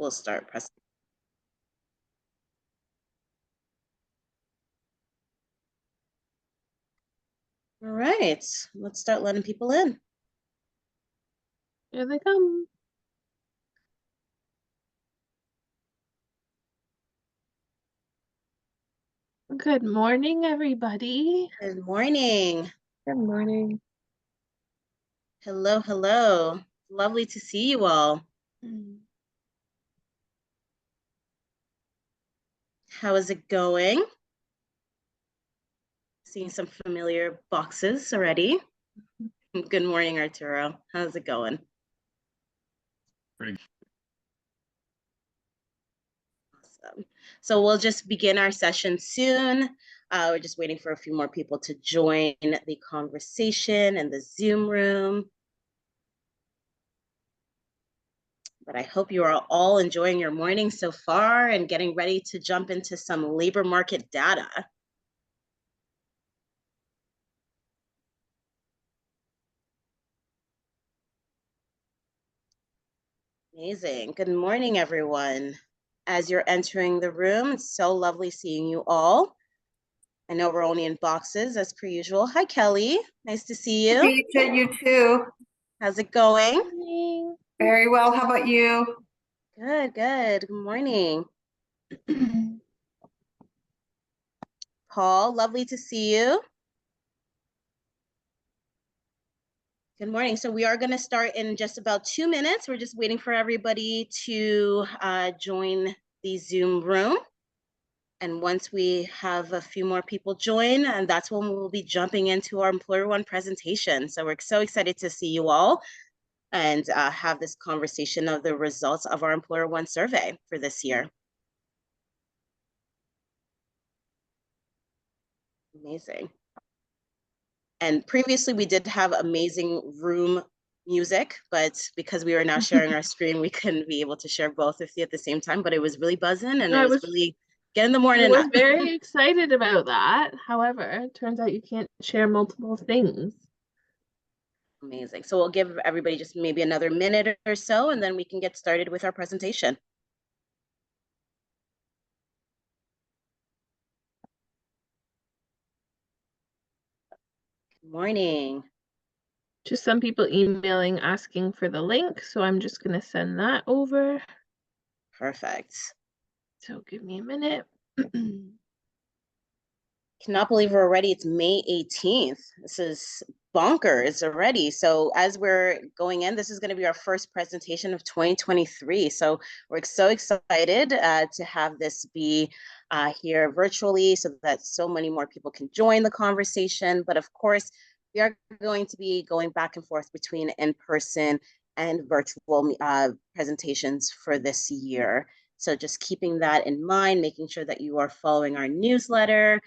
we'll start pressing. All right, let's start letting people in. Here they come. Good morning, everybody. Good morning. Good morning. Hello, hello. Lovely to see you all. How is it going? Seeing some familiar boxes already. Good morning, Arturo. How's it going? Pretty. Awesome. So we'll just begin our session soon. We're just waiting for a few more people to join the conversation in the Zoom room. But I hope you are all enjoying your morning so far and getting ready to jump into some labor market data. Amazing. Good morning, everyone. As you're entering the room, it's so lovely seeing you all. I know we're only in boxes as per usual. Hi, Kelly. Nice to see you. You too. How's it going? Good morning. Very well. How about you? Good, good. Good morning. Paul, lovely to see you. Good morning. So we are going to start in just about 2 minutes. We're just waiting for everybody to join the Zoom room. And once we have a few more people join, and that's when we'll be jumping into our EmployerOne presentation. So we're so excited to see you all and have this conversation of the results of our EmployerOne survey for this year. Amazing. And previously we did have amazing room music, but because we were now sharing our screen, we couldn't be able to share both with you at the same time, but it was really buzzing and it was really getting the morning I was up. very excited about that. However, it turns out you can't share multiple things. Amazing. So we'll give everybody just maybe another minute or so, and then we can get started with our presentation. Good morning. Just some people emailing asking for the link, so I'm just going to send that over. Perfect. So give me a minute. Cannot believe we're already, it's May 18th. This is bonkers already. So as we're going in, this is going to be our first presentation of 2023. So we're so excited to have this be here virtually so that so many more people can join the conversation. But of course, we are going to be going back and forth between in-person and virtual presentations for this year. So just keeping that in mind, making sure that you are following our newsletter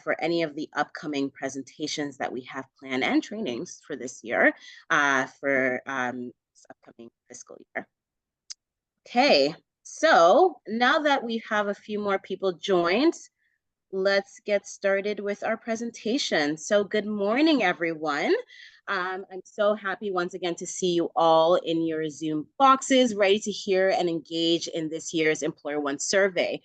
for any of the upcoming presentations that we have planned and trainings for this year, for this upcoming fiscal year. Okay, so now that we have a few more people joined, let's get started with our presentation. So good morning, everyone. I'm so happy once again to see you all in your Zoom boxes, ready to hear and engage in this year's EmployerOne survey.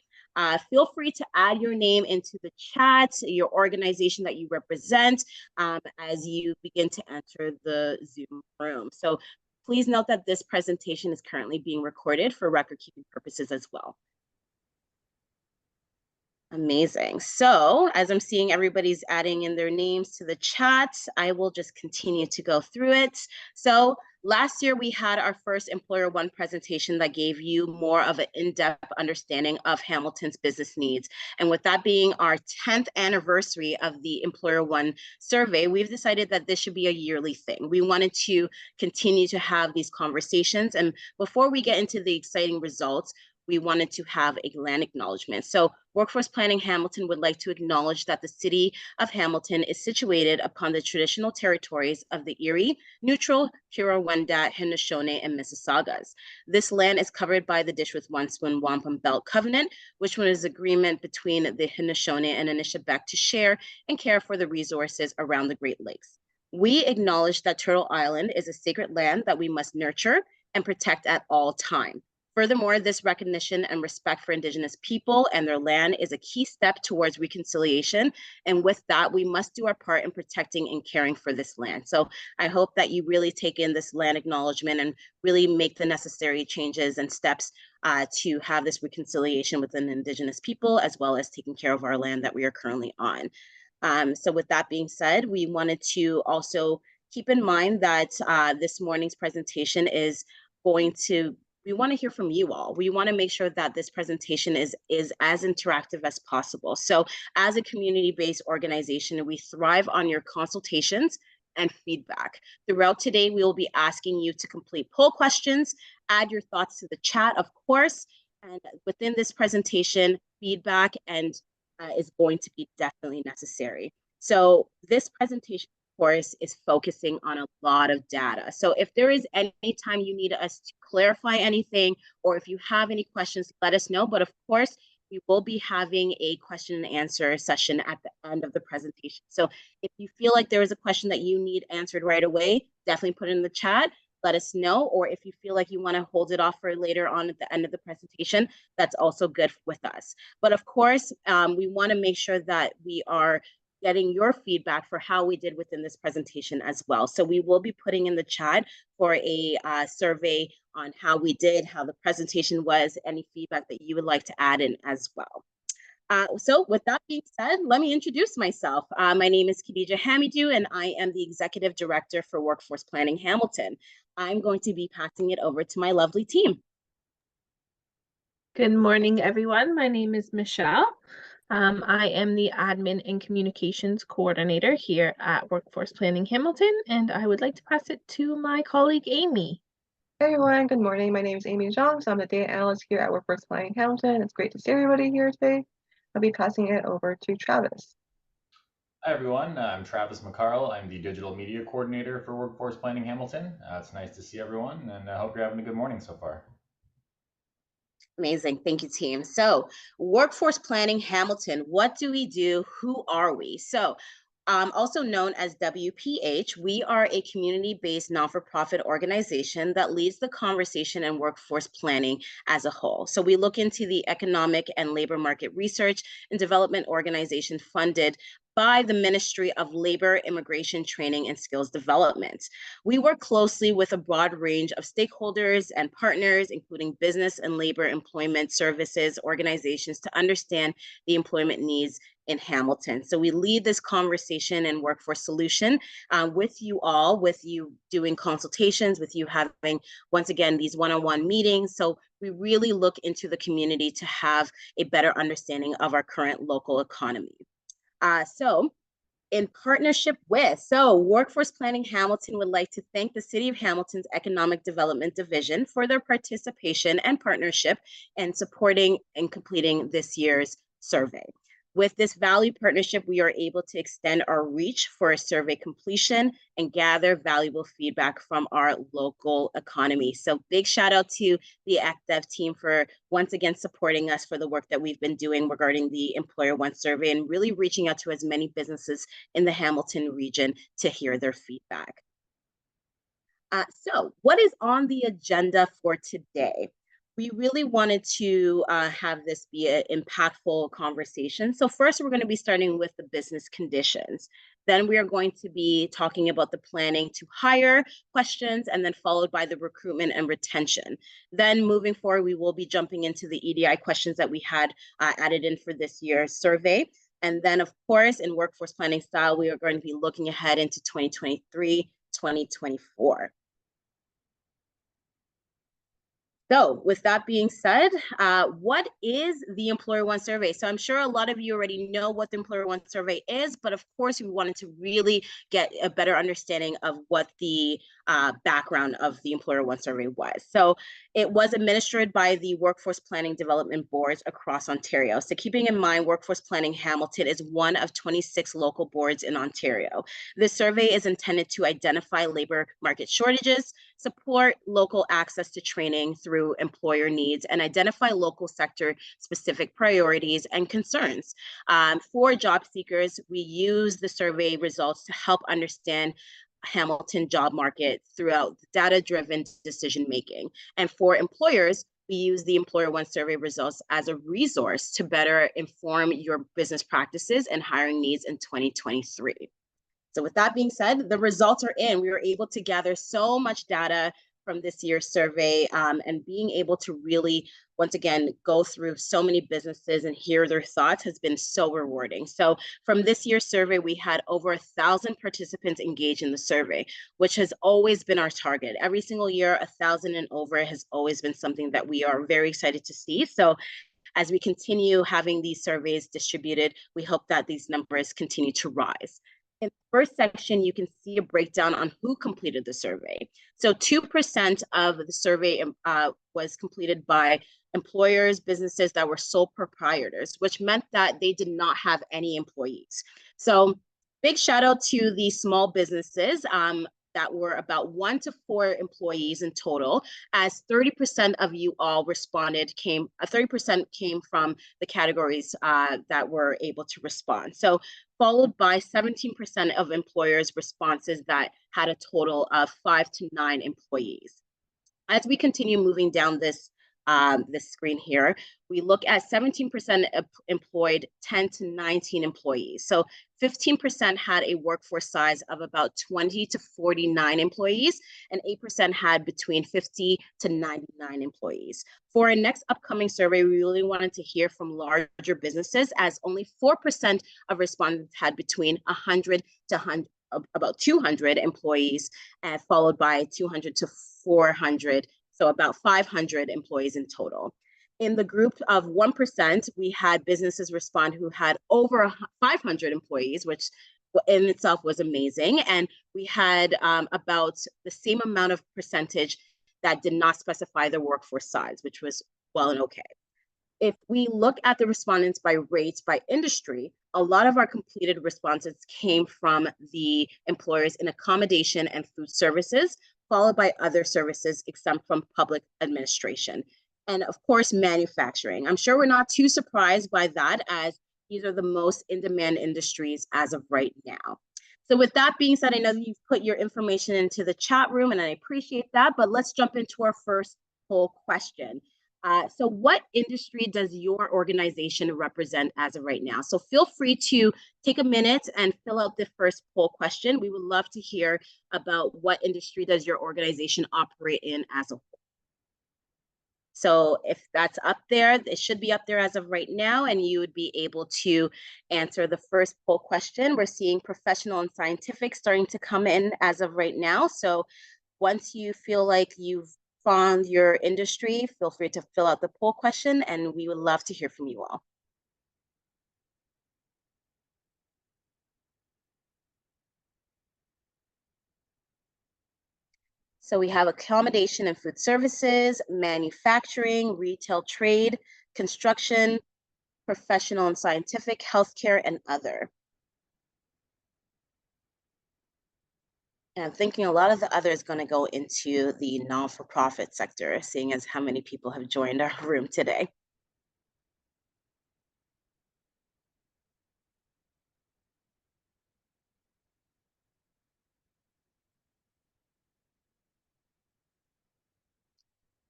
Feel free to add your name into the chat, your organization that you represent, as you begin to enter the Zoom room. So please note that this presentation is currently being recorded for record-keeping purposes as well. Amazing. So as I'm seeing everybody's adding in their names to the chat, I will just continue to go through it. So last year we had our first EmployerOne presentation that gave you more of an in-depth understanding of Hamilton's business needs. And with that being our 10th anniversary of the EmployerOne survey, we've decided that this should be a yearly thing. We wanted to continue to have these conversations. And before we get into the exciting results, we wanted to have a land acknowledgement. So Workforce Planning Hamilton would like to acknowledge that the city of Hamilton is situated upon the traditional territories of the Erie, Neutral, Huron-Wendat, Haudenosaunee, and Mississaugas. This land is covered by the Dishwith-Wanswin Wampum Belt Covenant, which was an agreement between the Haudenosaunee and Anishinaabe to share and care for the resources around the Great Lakes. We acknowledge that Turtle Island is a sacred land that we must nurture and protect at all times. Furthermore, this recognition and respect for Indigenous people and their land is a key step towards reconciliation. And with that, we must do our part in protecting and caring for this land. So I hope that you really take in this land acknowledgement and really make the necessary changes and steps to have this reconciliation within Indigenous people, as well as taking care of our land that we are currently on. So with that being said, we wanted to also keep in mind that this morning's presentation is we want to hear from you all. We want to make sure that this presentation is as interactive as possible. So as a community-based organization, we thrive on your consultations and feedback. Throughout today, we will be asking you to complete poll questions, add your thoughts to the chat, of course, and within this presentation, feedback is going to be definitely necessary. So this presentation, of course, is focusing on a lot of data. So if there is any time you need us to clarify anything, or if you have any questions, let us know. But of course, we will be having a question and answer session at the end of the presentation. So if you feel like there is a question that you need answered right away, definitely put it in the chat. Let us know. Or if you feel like you want to hold it off for later on at the end of the presentation, that's also good with us. But of course, we want to make sure that we are getting your feedback for how we did within this presentation as well. So we will be putting in the chat for a survey on how we did, how the presentation was, any feedback that you would like to add in as well. So with that being said, let me introduce myself. My name is Khadija Hamidou, and I am the Executive Director for Workforce Planning Hamilton. I'm going to be passing it over to my lovely team. Good morning, everyone. My name is Michelle. I am the Admin and Communications Coordinator here at Workforce Planning Hamilton, and I would like to pass it to my colleague, Amy. Hey everyone, good morning. My name is Amy Zhang, so I'm the data analyst here at Workforce Planning Hamilton. It's great to see everybody here today. I'll be passing it over to Travis. Hi everyone, I'm Travis McCarl. I'm the Digital Media Coordinator for Workforce Planning Hamilton. It's nice to see everyone, and I hope you're having a good morning so far. Amazing. Thank you, team. So Workforce Planning Hamilton, what do we do? Who are we? So also known as WPH, we are a community-based non-for-profit organization that leads the conversation in workforce planning as a whole. So we look into the economic and labor market research and development organization funded by the Ministry of Labor, Immigration, Training, and Skills Development. We work closely with a broad range of stakeholders and partners, including business and labor employment services organizations, to understand the employment needs in Hamilton. So we lead this conversation and workforce solution with you all, with you doing consultations, with you having, once again, these one-on-one meetings. So we really look into the community to have a better understanding of our current local economy. So in partnership with, Workforce Planning Hamilton would like to thank the City of Hamilton's Economic Development Division for their participation and partnership in supporting and completing this year's survey. With this valued partnership, we are able to extend our reach for a survey completion and gather valuable feedback from our local economy. So big shout out to the ActDev team for once again supporting us for the work that we've been doing regarding the EmployerOne survey and really reaching out to as many businesses in the Hamilton region to hear their feedback. So what is on the agenda for today? We really wanted to have this be an impactful conversation. So first, we're going to be starting with the business conditions. Then we are going to be talking about the planning to hire questions, and then followed by the recruitment and retention. Then moving forward, we will be jumping into the EDI questions that we had added in for this year's survey. And then, of course, in workforce planning style, we are going to be looking ahead into 2023, 2024. So with that being said, what is the EmployerOne survey? So I'm sure a lot of you already know what the EmployerOne survey is, but of course we wanted to really get a better understanding of what the background of the EmployerOne survey was. So it was administered by the Workforce Planning Development Boards across Ontario. So keeping in mind, Workforce Planning Hamilton is one of 26 local boards in Ontario. This survey is intended to identify labor market shortages, support local access to training through employer needs, and identify local sector specific priorities and concerns. For job seekers, we use the survey results to help understand Hamilton job market throughout data-driven decision-making. And for employers, we use the EmployerOne survey results as a resource to better inform your business practices and hiring needs in 2023. So with that being said, the results are in. We were able to gather so much data from this year's survey, and being able to really, once again, go through so many businesses and hear their thoughts has been so rewarding. So from this year's survey, we had over 1,000 participants engage in the survey, which has always been our target. Every single year, 1,000 and over has always been something that we are very excited to see. So as we continue having these surveys distributed, we hope that these numbers continue to rise. In the first section, you can see a breakdown on who completed the survey. So 2% of the survey was completed by employers, businesses that were sole proprietors, which meant that they did not have any employees. So big shout out to the small businesses that were about 1 to 4 employees in total, as 30% of you all responded, 30% came from the categories that were able to respond. So followed by 17% of employers' responses that had a total of 5 to 9 employees. As we continue moving down this screen here, we look at 17% employed 10 to 19 employees. So 15% had a workforce size of about 20 to 49 employees, and 8% had between 50 to 99 employees. For our next upcoming survey, we really wanted to hear from larger businesses, as only 4% of respondents had between 100 to about 200 employees, followed by 200 to 400, so about 500 employees in total. In the group of 1%, we had businesses respond who had over 500 employees, which in itself was amazing. And we had about the same amount of percentage that did not specify their workforce size, which was well and okay. If we look at the respondents by rates, by industry, a lot of our completed responses came from the employers in accommodation and food services, followed by other services exempt from public administration. And of course, manufacturing. I'm sure we're not too surprised by that, as these are the most in-demand industries as of right now. So with that being said, I know that you've put your information into the chat room, and I appreciate that, but let's jump into our first poll question. So what industry does your organization represent as of right now? So feel free to take a minute and fill out the first poll question. We would love to hear about what industry does your organization operate in as a whole. So if that's up there, it should be up there as of right now, and you would be able to answer the first poll question. We're seeing professional and scientific starting to come in as of right now. So once you feel like you've found your industry, feel free to fill out the poll question, and we would love to hear from you all. So we have accommodation and food services, manufacturing, retail trade, construction, professional and scientific, healthcare, and other. And I'm thinking a lot of the other is going to go into the non-for-profit sector, seeing as how many people have joined our room today.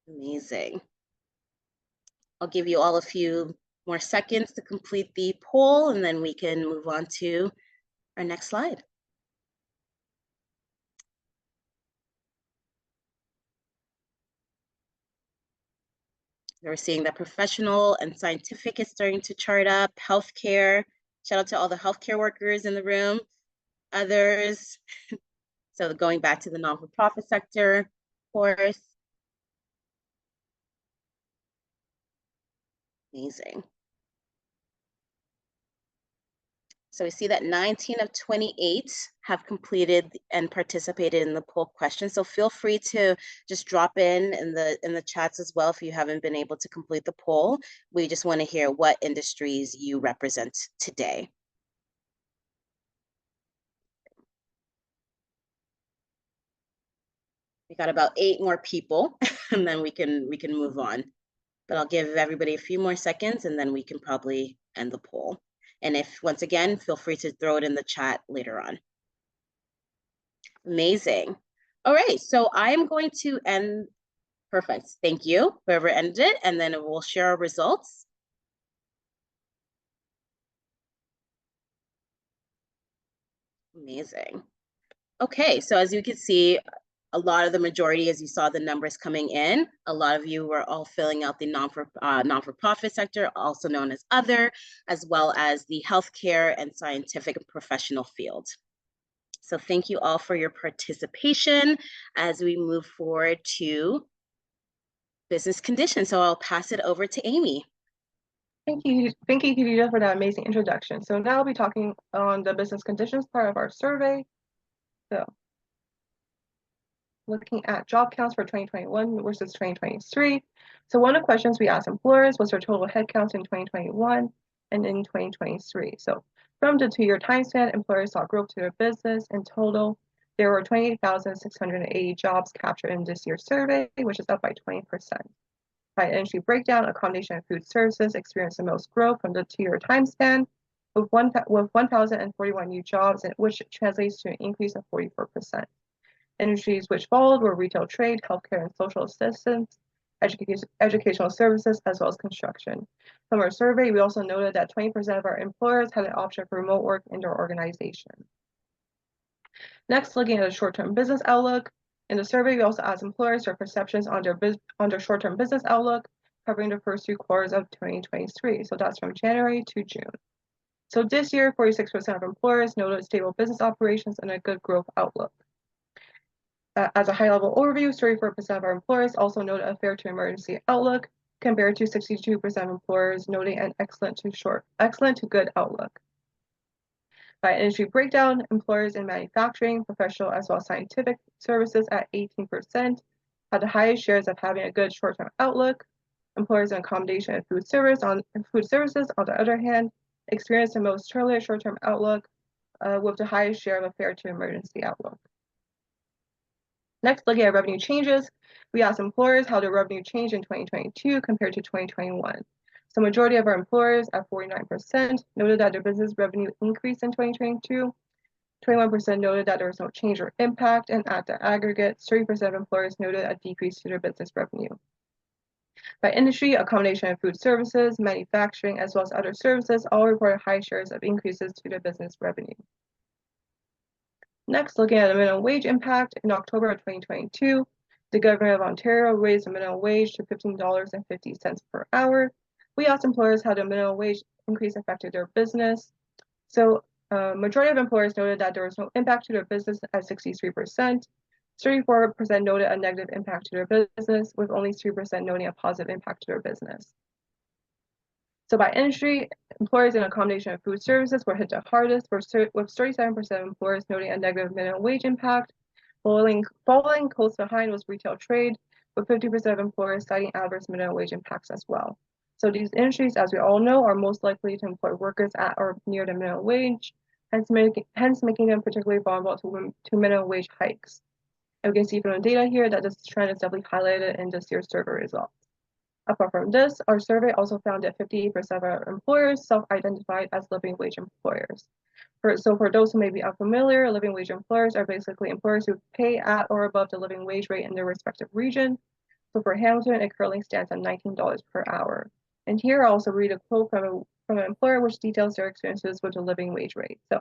Amazing. I'll give you all a few more seconds to complete the poll, and then we can move on to our next slide. We're seeing that professional and scientific is starting to chart up, healthcare. Shout out to all the healthcare workers in the room, others. So going back to the non-for-profit sector, of course. Amazing. So we see that 19 of 28 have completed and participated in the poll question. So feel free to just drop in the chats as well if you haven't been able to complete the poll. We just want to hear what industries you represent today. We got about 8 more people, and then we can move on. But I'll give everybody a few more seconds, and then we can probably end the poll. And if, once again, feel free to throw it in the chat later on. Amazing. All right, so I am going to end. Perfect. Thank you, whoever ended it, and then we'll share our results. Amazing. Okay, so as you can see, a lot of the majority, as you saw the numbers coming in, a lot of you were all filling out the non-for-profit sector, also known as other, as well as the healthcare and scientific and professional field. So thank you all for your participation as we move forward to business conditions. So I'll pass it over to Amy. Thank you, Khadija, for that amazing introduction. So now I'll be talking on the business conditions part of our survey. So looking at job counts for 2021 versus 2023. So one of the questions we asked employers was their total headcount in 2021 and in 2023. So from the 2-year time span, employers saw growth to their business. In total, there were 28,680 jobs captured in this year's survey, which is up by 20%. By industry breakdown, accommodation and food services experienced the most growth from the 2-year time span, with 1,041 new jobs, which translates to an increase of 44%. Industries which followed were retail trade, healthcare and social assistance, educational services, as well as construction. From our survey, we also noted that 20% of our employers had an option for remote work in their organization. Next, looking at a short-term business outlook. In the survey, we also asked employers their perceptions on their short-term business outlook, covering the first 3 quarters of 2023. So that's from January to June. So this year, 46% of employers noted stable business operations and a good growth outlook. As a high-level overview, 34% of our employers also noted a fair to emergency outlook, compared to 62% of employers noting an excellent to good outlook. By industry breakdown, employers in manufacturing, professional, as well as scientific services at 18% had the highest shares of having a good short-term outlook. Employers in accommodation and food services, on the other hand, experienced the most turbulent short-term outlook, with the highest share of a fair to emergency outlook. Next, looking at revenue changes, we asked employers how their revenue changed in 2022 compared to 2021. So majority of our employers at 49% noted that their business revenue increased in 2022. 21% noted that there was no change or impact, and at the aggregate, 30% of employers noted a decrease to their business revenue. By industry, accommodation and food services, manufacturing, as well as other services all reported high shares of increases to their business revenue. Next, looking at the minimum wage impact, in October of 2022, the government of Ontario raised the minimum wage to $15.50 per hour. We asked employers how the minimum wage increase affected their business. So majority of employers noted that there was no impact to their business at 63%. 34% noted a negative impact to their business, with only 3% noting a positive impact to their business. So by industry, employers in accommodation and food services were hit the hardest, with 37% of employers noting a negative minimum wage impact. Following close behind was retail trade, with 50% of employers citing adverse minimum wage impacts as well. So these industries, as we all know, are most likely to employ workers at or near the minimum wage, hence making them particularly vulnerable to minimum wage hikes. And we can see from the data here that this trend is definitely highlighted in this year's survey results. Apart from this, our survey also found that 58% of our employers self-identified as living wage employers. So for those who may be unfamiliar, living wage employers are basically employers who pay at or above the living wage rate in their respective region. So for Hamilton, it currently stands at $19 per hour. And here I'll also read a quote from an employer which details their experiences with the living wage rate. So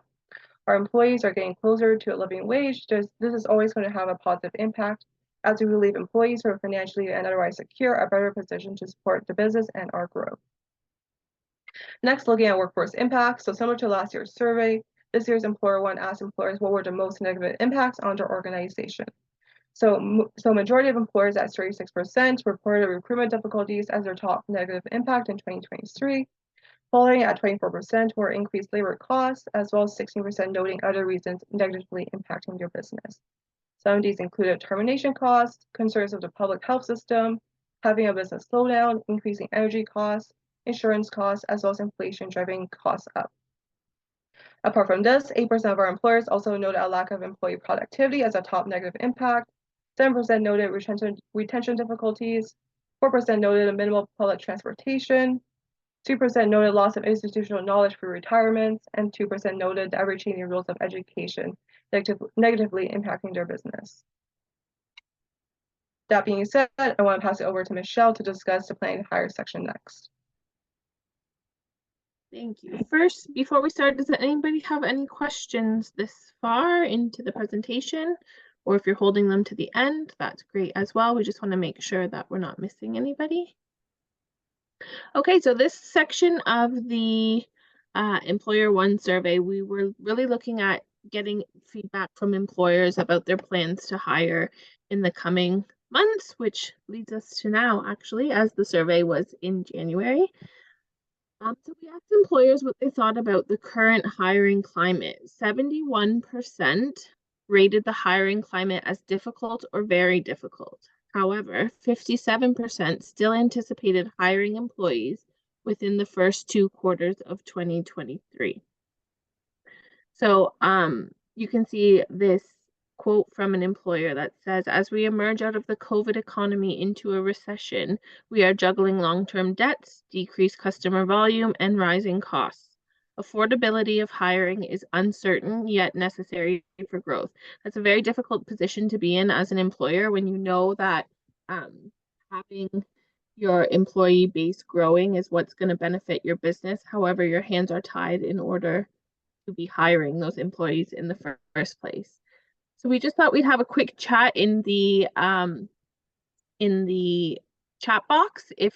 our employees are getting closer to a living wage. This is always going to have a positive impact, as we believe employees who are financially and otherwise secure are better positioned to support the business and our growth. Next, looking at workforce impact. So similar to last year's survey, this year's EmployerOne asked employers what were the most negative impacts on their organization. So majority of employers at 36% reported recruitment difficulties as their top negative impact in 2023. Following at 24% were increased labor costs, as well as 16% noting other reasons negatively impacting their business. Some of these included termination costs, concerns of the public health system, having a business slowdown, increasing energy costs, insurance costs, as well as inflation driving costs up. Apart from this, 8% of our employers also noted a lack of employee productivity as a top negative impact. 7% noted retention difficulties. 4% noted a minimal public transportation. 2% noted loss of institutional knowledge for retirements, and 2% noted the ever-changing rules of education negatively impacting their business. That being said, I want to pass it over to Michelle to discuss the plan to hire section next. Thank you. First, before we start, does anybody have any questions this far into the presentation? Or if you're holding them to the end, that's great as well. We just want to make sure that we're not missing anybody. Okay, so this section of the EmployerOne survey, we were really looking at getting feedback from employers about their plans to hire in the coming months, which leads us to now, actually, as the survey was in January. So we asked employers what they thought about the current hiring climate. 71% rated the hiring climate as difficult or very difficult. However, 57% still anticipated hiring employees within the first 2 quarters of 2023. So you can see this quote from an employer that says, as we emerge out of the COVID economy into a recession, we are juggling long-term debts, decreased customer volume, and rising costs. Affordability of hiring is uncertain yet necessary for growth. That's a very difficult position to be in as an employer when you know that having your employee base growing is what's going to benefit your business. However, your hands are tied in order to be hiring those employees in the first place. So we just thought we'd have a quick chat in the chat box if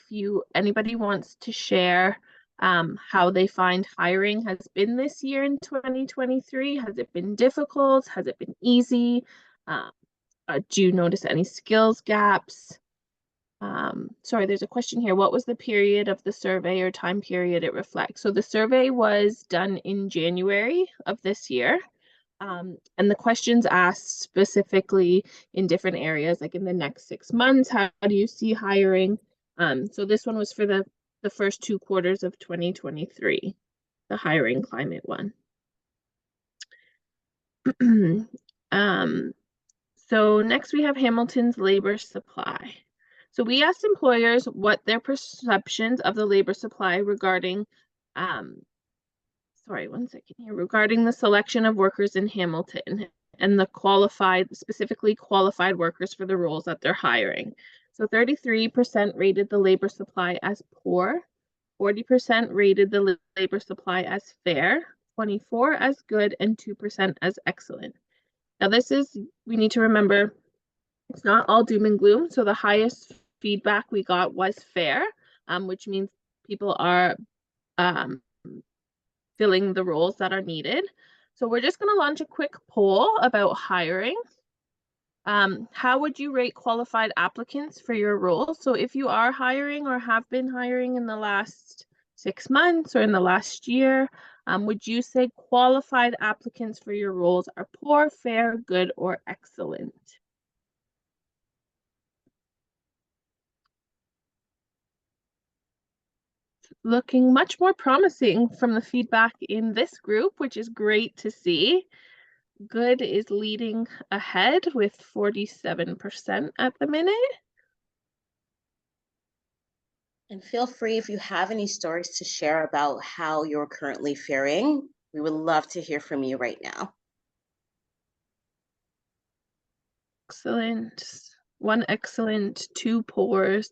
anybody wants to share how they find hiring has been this year in 2023. Has it been difficult? Has it been easy? Do you notice any skills gaps? Sorry, there's a question here. What was the period of the survey or time period it reflects? So the survey was done in January of this year. And the questions asked specifically in different areas, like in the next 6 months, how do you see hiring? So this one was for the first 2 quarters of 2023, the hiring climate one. So next we have Hamilton's labor supply. So we asked employers what their perceptions of the labor supply regarding regarding the selection of workers in Hamilton and the specifically qualified workers for the roles that they're hiring. So 33% rated the labor supply as poor, 40% rated the labor supply as fair, 24% as good, and 2% as excellent. Now we need to remember, it's not all doom and gloom. So the highest feedback we got was fair, which means people are filling the roles that are needed. So we're just going to launch a quick poll about hiring. How would you rate qualified applicants for your role? So if you are hiring or have been hiring in the last 6 months or in the last year, would you say qualified applicants for your roles are poor, fair, good, or excellent? Looking much more promising from the feedback in this group, which is great to see. Good is leading ahead with 47% at the minute. And feel free if you have any stories to share about how you're currently faring. We would love to hear from you right now. Excellent. 1 excellent, 2 poors.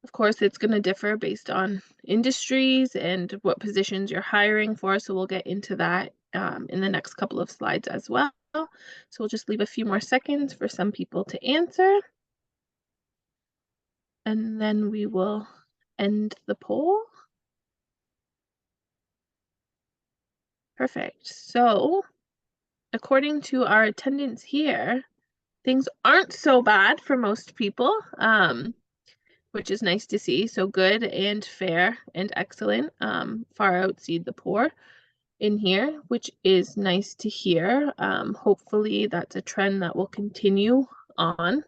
Of course, it's going to differ based on industries and what positions you're hiring for. So we'll get into that in the next couple of slides as well. So we'll just leave a few more seconds for some people to answer. And then we will end the poll. Perfect. So according to our attendance here, things aren't so bad for most people, which is nice to see. So good and fair and excellent far outseed the poor in here, which is nice to hear. Hopefully that's a trend that will continue on.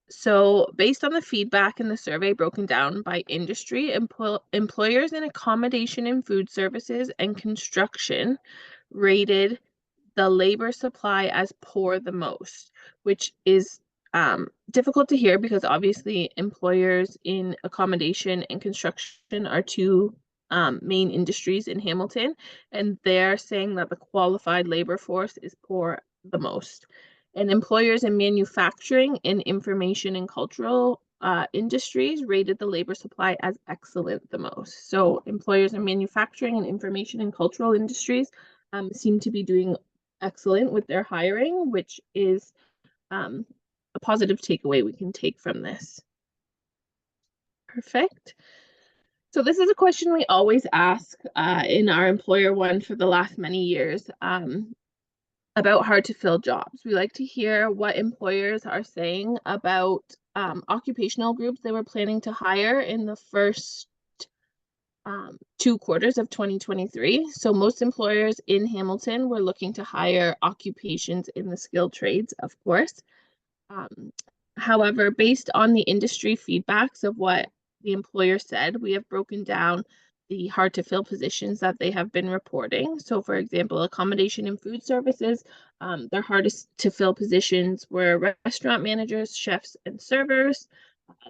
So based on the feedback in the survey broken down by industry, employers in accommodation and food services and construction rated the labor supply as poor the most, which is difficult to hear because obviously employers in accommodation and construction are 2 main industries in Hamilton, and they're saying that the qualified labor force is poor the most. And employers in manufacturing and information and cultural industries rated the labor supply as excellent the most. So employers in manufacturing and information and cultural industries seem to be doing excellent with their hiring, which is a positive takeaway we can take from this. Perfect. So this is a question we always ask in our EmployerOne for the last many years about hard to fill jobs. We like to hear what employers are saying about occupational groups they were planning to hire in the first 2 quarters of 2023. So most employers in Hamilton were looking to hire occupations in the skilled trades, of course. However, based on the industry feedbacks of what the employer said, we have broken down the hard to fill positions that they have been reporting. So for example, accommodation and food services, their hardest to fill positions were restaurant managers, chefs, and servers.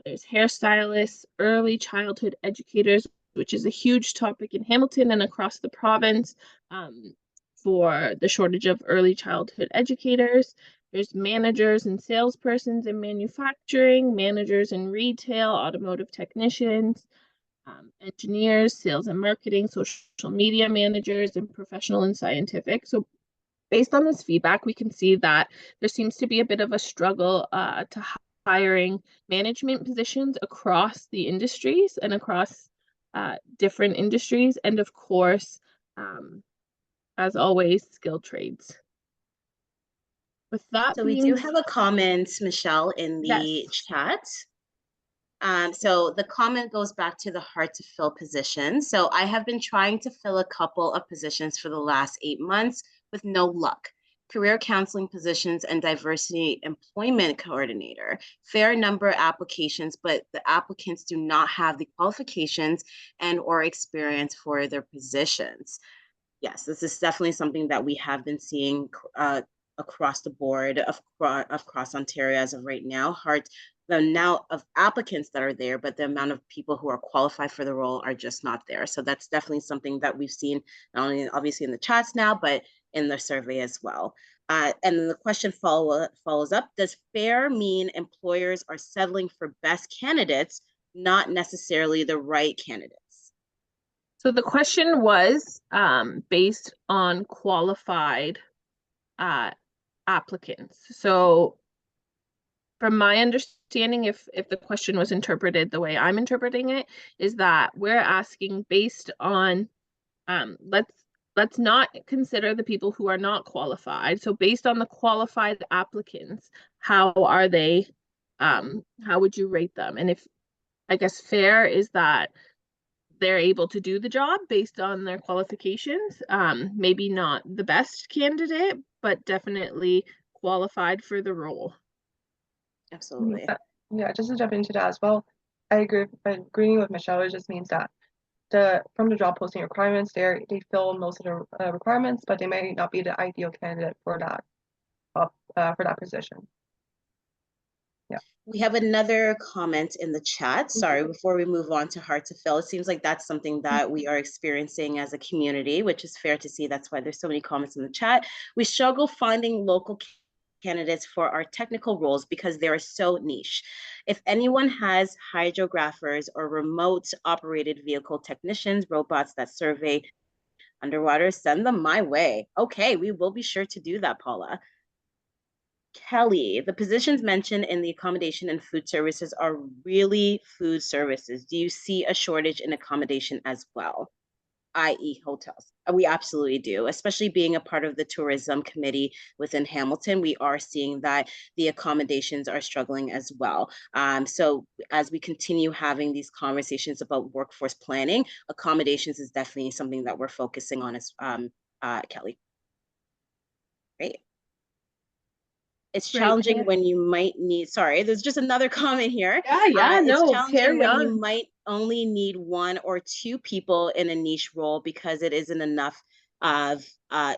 There's hairstylists, early childhood educators, which is a huge topic in Hamilton and across the province for the shortage of early childhood educators. There's managers and salespersons in manufacturing, managers in retail, automotive technicians, engineers, sales and marketing, social media managers, and professional and scientific. So based on this feedback, we can see that there seems to be a bit of a struggle to hiring management positions across the industries and across different industries. And of course, as always, skilled trades. With that So we do have a comment, Michelle, in the chat. So the comment goes back to the hard to fill position. So I have been trying to fill a couple of positions for the last 8 months with no luck. Career counseling positions and diversity employment coordinator. Fair number of applications, but the applicants do not have the qualifications and or experience for their positions. Yes, this is definitely something that we have been seeing across the board, across Ontario as of right now. The amount of applicants that are there, but the amount of people who are qualified for the role are just not there. So that's definitely something that we've seen, not only obviously in the chats now, but in the survey as well. And then the question follows up, does fair mean employers are settling for best candidates, not necessarily the right candidates? So the question was based on qualified applicants. So from my understanding, if the question was interpreted the way I'm interpreting it, is that we're asking based on let's not consider the people who are not qualified. So based on the qualified applicants, how are they? How would you rate them? And if I guess fair is that they're able to do the job based on their qualifications. Maybe not the best candidate, but definitely qualified for the role. Absolutely. Yeah, just to jump into that as well, I agree. Agreeing with Michelle, it just means that from the job posting requirements, they fill most of the requirements, but they may not be the ideal candidate for that position. Yeah. We have another comment in the chat. Sorry, before we move on to hard to fill, it seems like that's something that we are experiencing as a community, which is fair to see. That's why there's so many comments in the chat. We struggle finding local candidates for our technical roles because they are so niche. If anyone has hydrographers or remote operated vehicle technicians, robots that survey underwater, send them my way. Okay, we will be sure to do that, Paula. Kelly, the positions mentioned in the accommodation and food services are really food services. Do you see a shortage in accommodation as well, i.e. hotels? We absolutely do, especially being a part of the tourism committee within Hamilton. We are seeing that the accommodations are struggling as well. So as we continue having these conversations about workforce planning, accommodations is definitely something that we're focusing on as Kelly. Great. It's challenging when you might need, sorry, there's just another comment here. It's challenging when you might only need 1 or 2 people in a niche role because it isn't enough of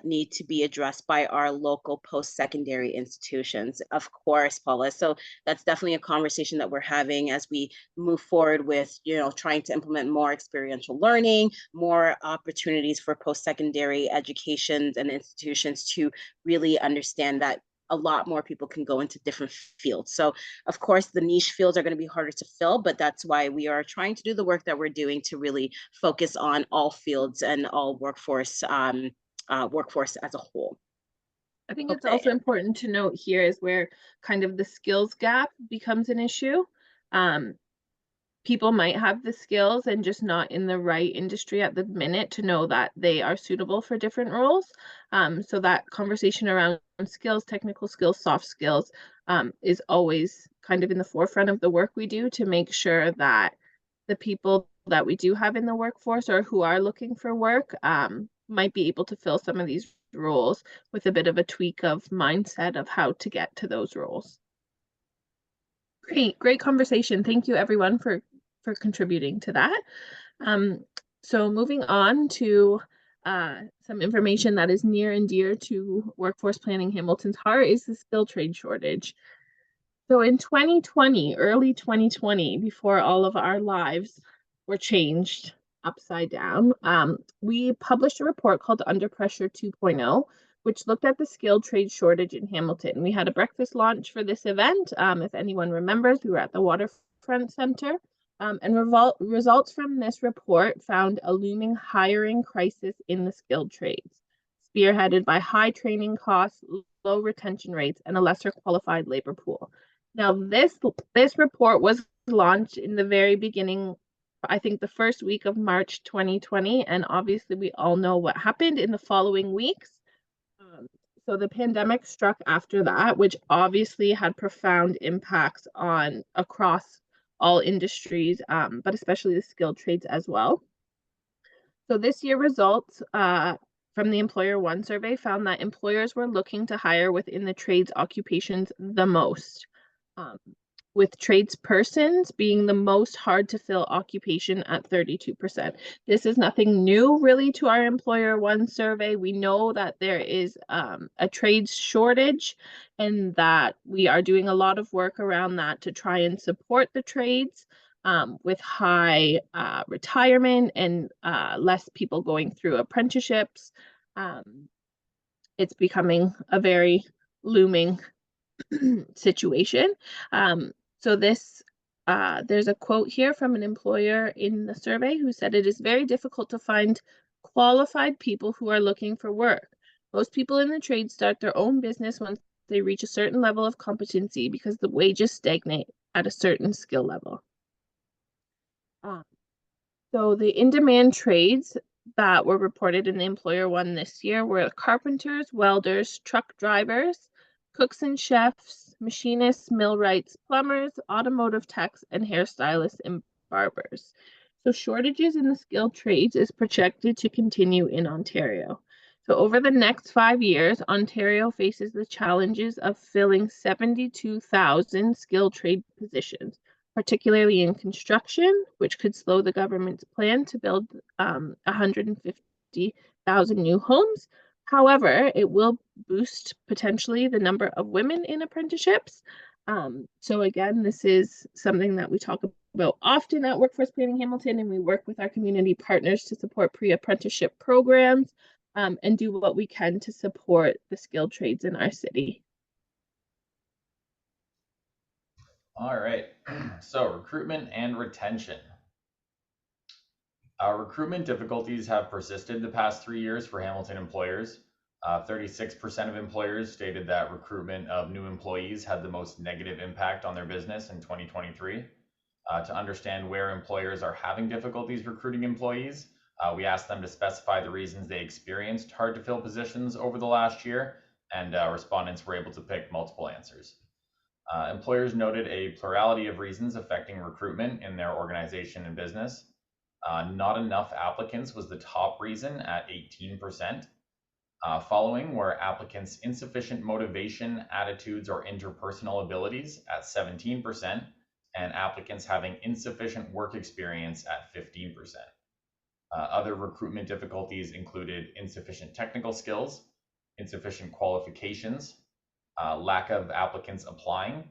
need to be addressed by our local post-secondary institutions. Of course, Paula. So that's definitely a conversation that we're having as we move forward with, trying to implement more experiential learning, more opportunities for post-secondary educations and institutions to really understand that a lot more people can go into different fields. So of course, the niche fields are going to be harder to fill, but that's why we are trying to do the work that we're doing to really focus on all fields and all workforce as a whole. I think it's also important to note here is where kind of the skills gap becomes an issue. People might have the skills and just not in the right industry at the minute to know that they are suitable for different roles. So that conversation around skills, technical skills, soft skills, is always kind of in the forefront of the work we do to make sure that the people that we do have in the workforce or who are looking for work might be able to fill some of these roles with a bit of a tweak of mindset of how to get to those roles. Great conversation. Thank you everyone for contributing to that. So moving on to some information that is near and dear to Workforce Planning Hamilton's heart is the skill trade shortage. So in 2020, early 2020, before all of our lives were changed upside down, we published a report called Under Pressure 2.0, which looked at the skilled trade shortage in Hamilton. We had a breakfast launch for this event. If anyone remembers, we were at the Waterfront Center. And results from this report found a looming hiring crisis in the skilled trades, spearheaded by high training costs, low retention rates, and a lesser qualified labor pool. Now, this report was launched in the very beginning, I think the first week of March 2020, and obviously we all know what happened in the following weeks. So the pandemic struck after that, which obviously had profound impacts on across all industries, but especially the skilled trades as well. So this year results from the EmployerOne survey found that employers were looking to hire within the trades occupations the most, with tradespersons being the most hard to fill occupation at 32%. This is nothing new really to our EmployerOne survey. We know that there is a trades shortage and that we are doing a lot of work around that to try and support the trades with high retirement and less people going through apprenticeships. It's becoming a very looming situation. So there's a quote here from an employer in the survey who said it is very difficult to find qualified people who are looking for work. Most people in the trade start their own business once they reach a certain level of competency because the wages stagnate at a certain skill level. So the in-demand trades that were reported in the EmployerOne this year were carpenters, welders, truck drivers, cooks and chefs, machinists, millwrights, plumbers, automotive techs, and hairstylists and barbers. So shortages in the skilled trades is projected to continue in Ontario. So over the next 5 years, Ontario faces the challenges of filling 72,000 skilled trade positions, particularly in construction, which could slow the government's plan to build 150,000 new homes. However, it will boost potentially the number of women in apprenticeships. So again, this is something that we talk about often at Workforce Planning Hamilton, and we work with our community partners to support pre-apprenticeship programs and do what we can to support the skilled trades in our city. All right, so recruitment and retention. Recruitment difficulties have persisted the past 3 years for Hamilton employers. 36% of employers stated that recruitment of new employees had the most negative impact on their business in 2023. To understand where employers are having difficulties recruiting employees, we asked them to specify the reasons they experienced hard to fill positions over the last year, and respondents were able to pick multiple answers. Employers noted a plurality of reasons affecting recruitment in their organization and business. Not enough applicants was the top reason at 18%. Following were applicants' insufficient motivation, attitudes, or interpersonal abilities at 17%, and applicants having insufficient work experience at 15%. Other recruitment difficulties included insufficient technical skills, insufficient qualifications, lack of applicants applying,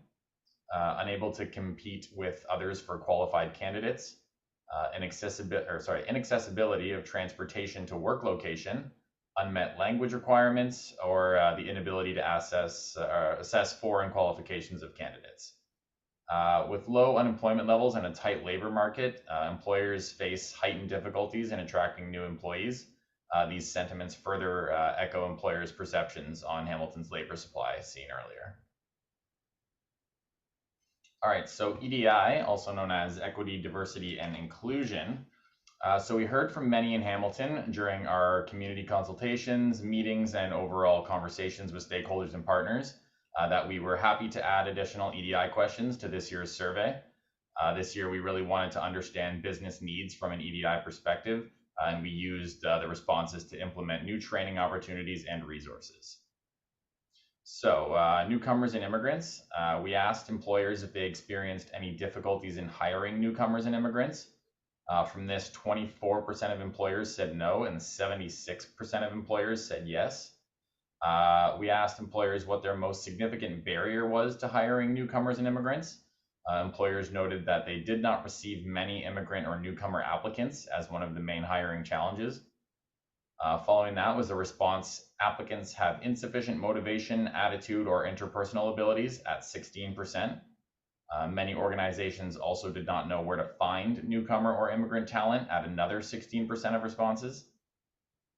unable to compete with others for qualified candidates, inaccessibility of transportation to work location, unmet language requirements, or the inability to assess foreign qualifications of candidates. With low unemployment levels and a tight labor market, employers face heightened difficulties in attracting new employees. These sentiments further echo employers' perceptions on Hamilton's labor supply seen earlier. All right, so EDI, also known as Equity, Diversity, and Inclusion. So we heard from many in Hamilton during our community consultations, meetings, and overall conversations with stakeholders and partners that we were happy to add additional EDI questions to this year's survey. This year, we really wanted to understand business needs from an EDI perspective, and we used the responses to implement new training opportunities and resources. So newcomers and immigrants, we asked employers if they experienced any difficulties in hiring newcomers and immigrants. From this, 24% of employers said no, and 76% of employers said yes. We asked employers what their most significant barrier was to hiring newcomers and immigrants. Employers noted that they did not receive many immigrant or newcomer applicants as one of the main hiring challenges. Following that was a response: applicants have insufficient motivation, attitude, or interpersonal abilities at 16%. Many organizations also did not know where to find newcomer or immigrant talent at another 16% of responses.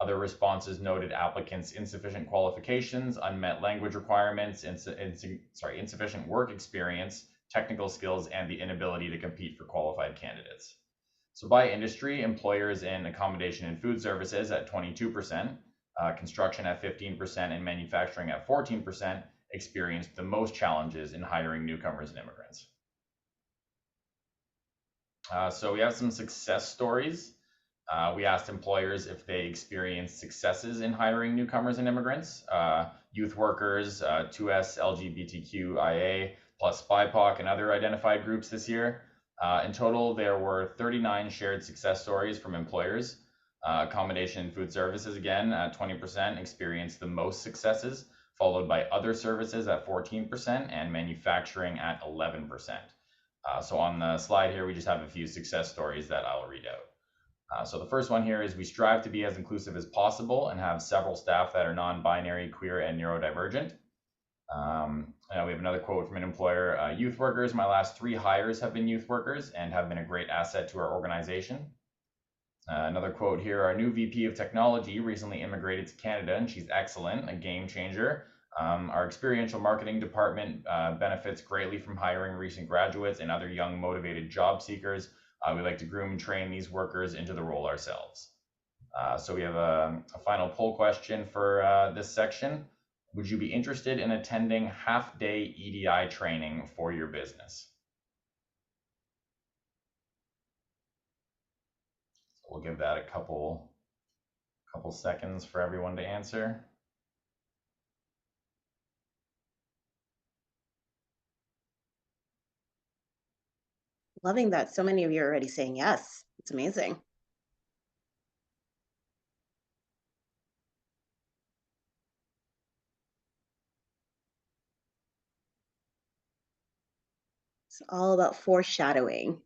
Other responses noted applicants' insufficient qualifications, unmet language requirements, insufficient work experience, technical skills, and the inability to compete for qualified candidates. So by industry, employers in accommodation and food services at 22%, construction at 15%, and manufacturing at 14% experienced the most challenges in hiring newcomers and immigrants. So we have some success stories. We asked employers if they experienced successes in hiring newcomers and immigrants, youth workers, 2S, LGBTQIA, plus BIPOC, and other identified groups this year. In total, there were 39 shared success stories from employers. Accommodation and food services, again, at 20%, experienced the most successes, followed by other services at 14% and manufacturing at 11%. So on the slide here, we just have a few success stories that I'll read out. So the first one here is: we strive to be as inclusive as possible and have several staff that are non-binary, queer, and neurodivergent. We have another quote from an employer: youth workers, my last 3 hires have been youth workers and have been a great asset to our organization. Another quote here: our new VP of technology recently immigrated to Canada and she's excellent, a game changer. Our experiential marketing department benefits greatly from hiring recent graduates and other young motivated job seekers. We like to groom and train these workers into the role ourselves. So we have a final poll question for this section. Would you be interested in attending half-day EDI training for your business? So we'll give that a couple seconds for everyone to answer. Loving that so many of you are already saying yes. It's amazing. It's all about foreshadowing.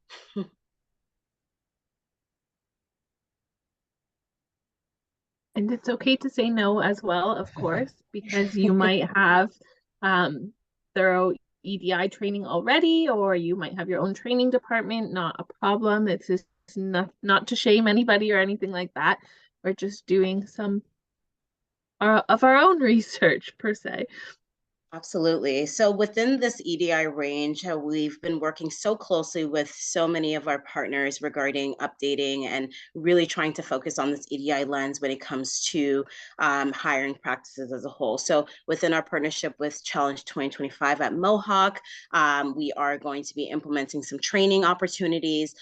And it's okay to say no as well, of course, because you might have thorough EDI training already, or you might have your own training department. Not a problem. It's just not to shame anybody or anything like that. We're just doing some of our own research per se. Absolutely. So within this EDI range, we've been working so closely with so many of our partners regarding updating and really trying to focus on this EDI lens when it comes to hiring practices as a whole. So within our partnership with Challenge 2025 at Mohawk, we are going to be implementing some training opportunities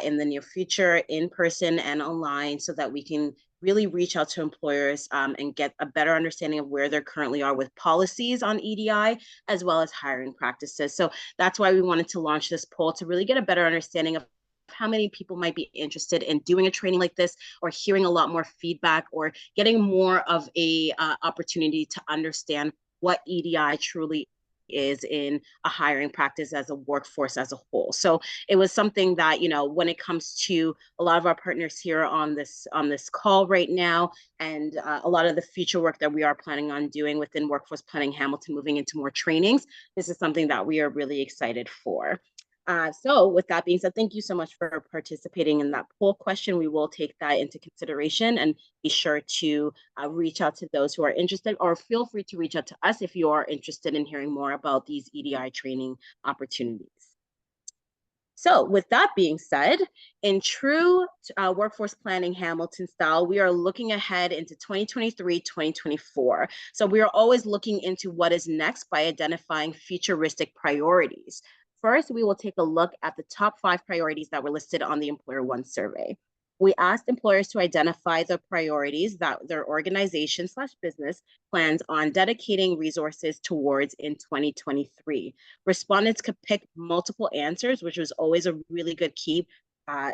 in the near future, in person and online, so that we can really reach out to employers and get a better understanding of where they currently are with policies on EDI, as well as hiring practices. So that's why we wanted to launch this poll, to really get a better understanding of how many people might be interested in doing a training like this, or hearing a lot more feedback, or getting more of a opportunity to understand what EDI truly is in a hiring practice as a workforce as a whole. So it was something that, you know, when it comes to a lot of our partners here on this call right now, and a lot of the future work that we are planning on doing within Workforce Planning Hamilton, moving into more trainings, this is something that we are really excited for. So with that being said, thank you so much for participating in that poll question. We will take that into consideration and be sure to reach out to those who are interested, or feel free to reach out to us if you are interested in hearing more about these EDI training opportunities. So with that being said, in true Workforce Planning Hamilton style, we are looking ahead into 2023, 2024. So we are always looking into what is next by identifying futuristic priorities. First, we will take a look at the top 5 priorities that were listed on the EmployerOne survey. We asked employers to identify the priorities that their organization/business plans on dedicating resources towards in 2023. Respondents could pick multiple answers, which was always a really good key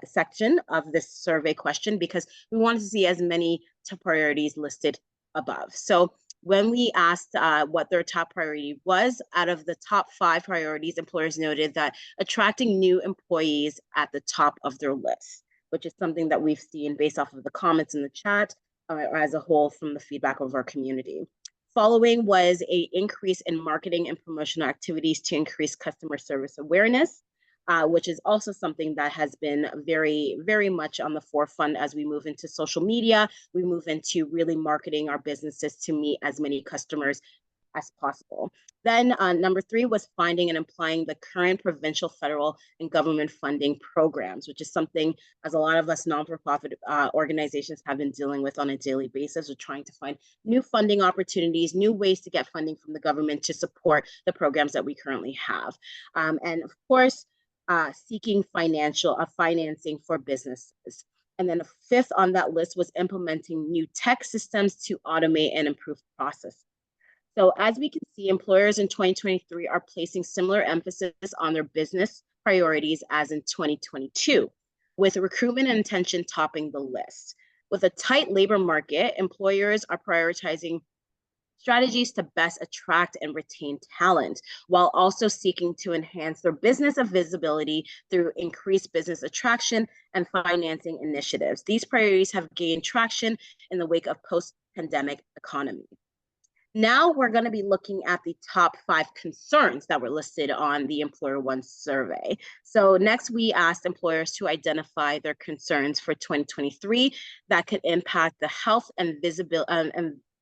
section of this survey question, because we wanted to see as many priorities listed above. So when we asked what their top priority was, out of the top 5 priorities, employers noted that attracting new employees at the top of their list, which is something that we've seen based off of the comments in the chat or as a whole from the feedback of our community. Following was an increase in marketing and promotional activities to increase customer service awareness, which is also something that has been very, very much on the forefront as we move into social media. We move into really marketing our businesses to meet as many customers as possible. Then number 3 was finding and applying the current provincial, federal, and government funding programs, which is something as a lot of us non-for-profit organizations have been dealing with on a daily basis. We're trying to find new funding opportunities, new ways to get funding from the government to support the programs that we currently have. And of course, seeking financing for businesses. And then 5th on that list was implementing new tech systems to automate and improve processes. So as we can see, employers in 2023 are placing similar emphasis on their business priorities as in 2022, with recruitment and retention topping the list. With a tight labor market, employers are prioritizing strategies to best attract and retain talent, while also seeking to enhance their business visibility through increased business attraction and financing initiatives. These priorities have gained traction in the wake of post-pandemic economy. Now we're going to be looking at the top 5 concerns that were listed on the EmployerOne survey. So next, we asked employers to identify their concerns for 2023 that could impact the health and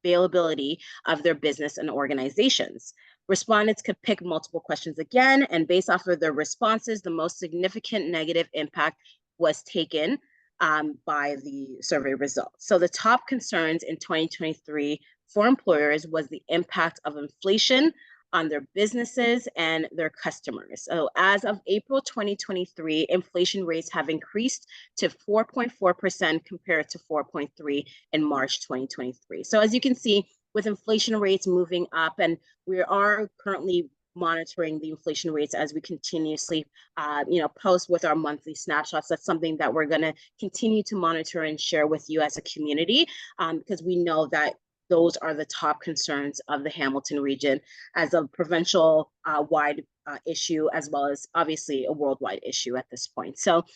availability of their business and organizations. Respondents could pick multiple questions again, and based off of their responses, the most significant negative impact was taken by the survey results. So the top concerns in 2023 for employers was the impact of inflation on their businesses and their customers. So as of April 2023, inflation rates have increased to 4.4% compared to 4.3% in March 2023. So as you can see, with inflation rates moving up, and we are currently monitoring the inflation rates as we continuously post with our monthly snapshots. That's something that we're going to continue to monitor and share with you as a community, because we know that those are the top concerns of the Hamilton region as a provincial wide issue, as well as obviously a worldwide issue at this point. So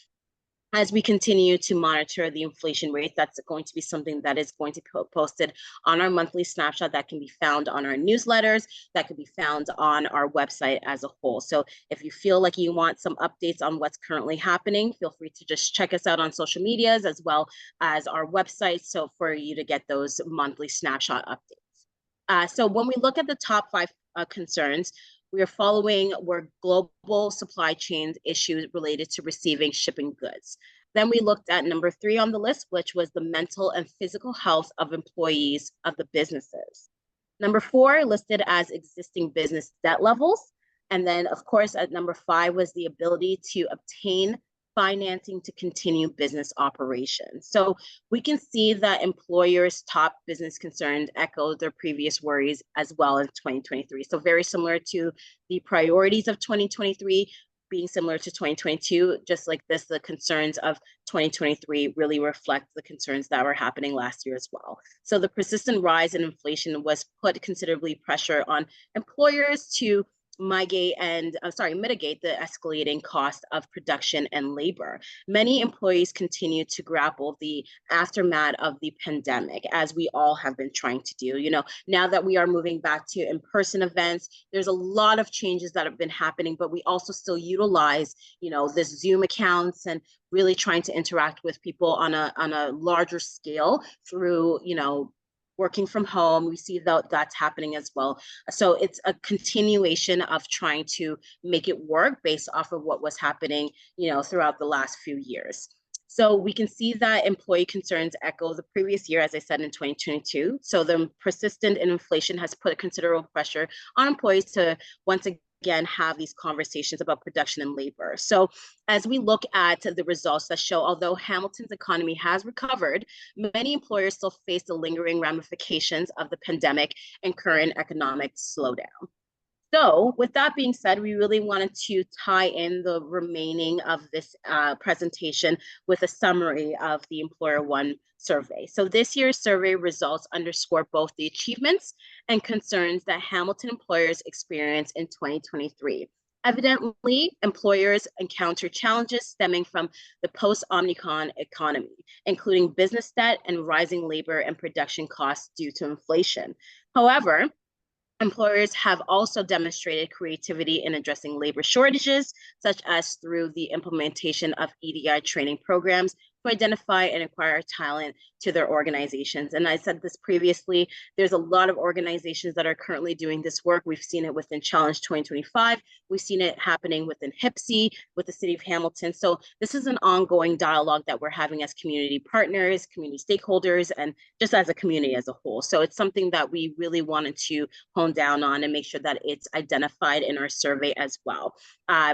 as we continue to monitor the inflation rate, that's going to be something that is going to be posted on our monthly snapshot that can be found on our newsletters, that can be found on our website as a whole. So if you feel like you want some updates on what's currently happening, feel free to just check us out on social medias as well as our website, so for you to get those monthly snapshot updates. So when we look at the top 5 concerns, we are following were global supply chain issues related to receiving shipping goods. Then we looked at number 3 on the list, which was the mental and physical health of employees of the businesses. Number 4 listed as existing business debt levels. And then of course at number 5 was the ability to obtain financing to continue business operations. So we can see that employers' top business concerns echo their previous worries as well in 2023. So very similar to the priorities of 2023 being similar to 2022, just like this, the concerns of 2023 really reflect the concerns that were happening last year as well. So the persistent rise in inflation was put considerably pressure on employers to mitigate the escalating cost of production and labor. Many employees continue to grapple the aftermath of the pandemic, as we all have been trying to do. Now that we are moving back to in-person events, there's a lot of changes that have been happening, but we also still utilize, this Zoom accounts and really trying to interact with people on a larger scale through, working from home. We see that that's happening as well. So it's a continuation of trying to make it work based off of what was happening, throughout the last few years. So we can see that employee concerns echo the previous year, as I said, in 2022. So the persistent inflation has put considerable pressure on employees to once again have these conversations about production and labor. So as we look at the results that show, although Hamilton's economy has recovered, many employers still face the lingering ramifications of the pandemic and current economic slowdown. So with that being said, we really wanted to tie in the remaining of this presentation with a summary of the EmployerOne survey. So this year's survey results underscore both the achievements and concerns that Hamilton employers experienced in 2023. Evidently, employers encounter challenges stemming from the post-Omicron economy, including business debt and rising labor and production costs due to inflation. However, employers have also demonstrated creativity in addressing labor shortages, such as through the implementation of EDI training programs to identify and acquire talent to their organizations. And I said this previously, there's a lot of organizations that are currently doing this work. We've seen it within Challenge 2025. We've seen it happening within HIPSI, with the City of Hamilton. So this is an ongoing dialogue that we're having as community partners, community stakeholders, and just as a community as a whole. So it's something that we really wanted to hone down on and make sure that it's identified in our survey as well.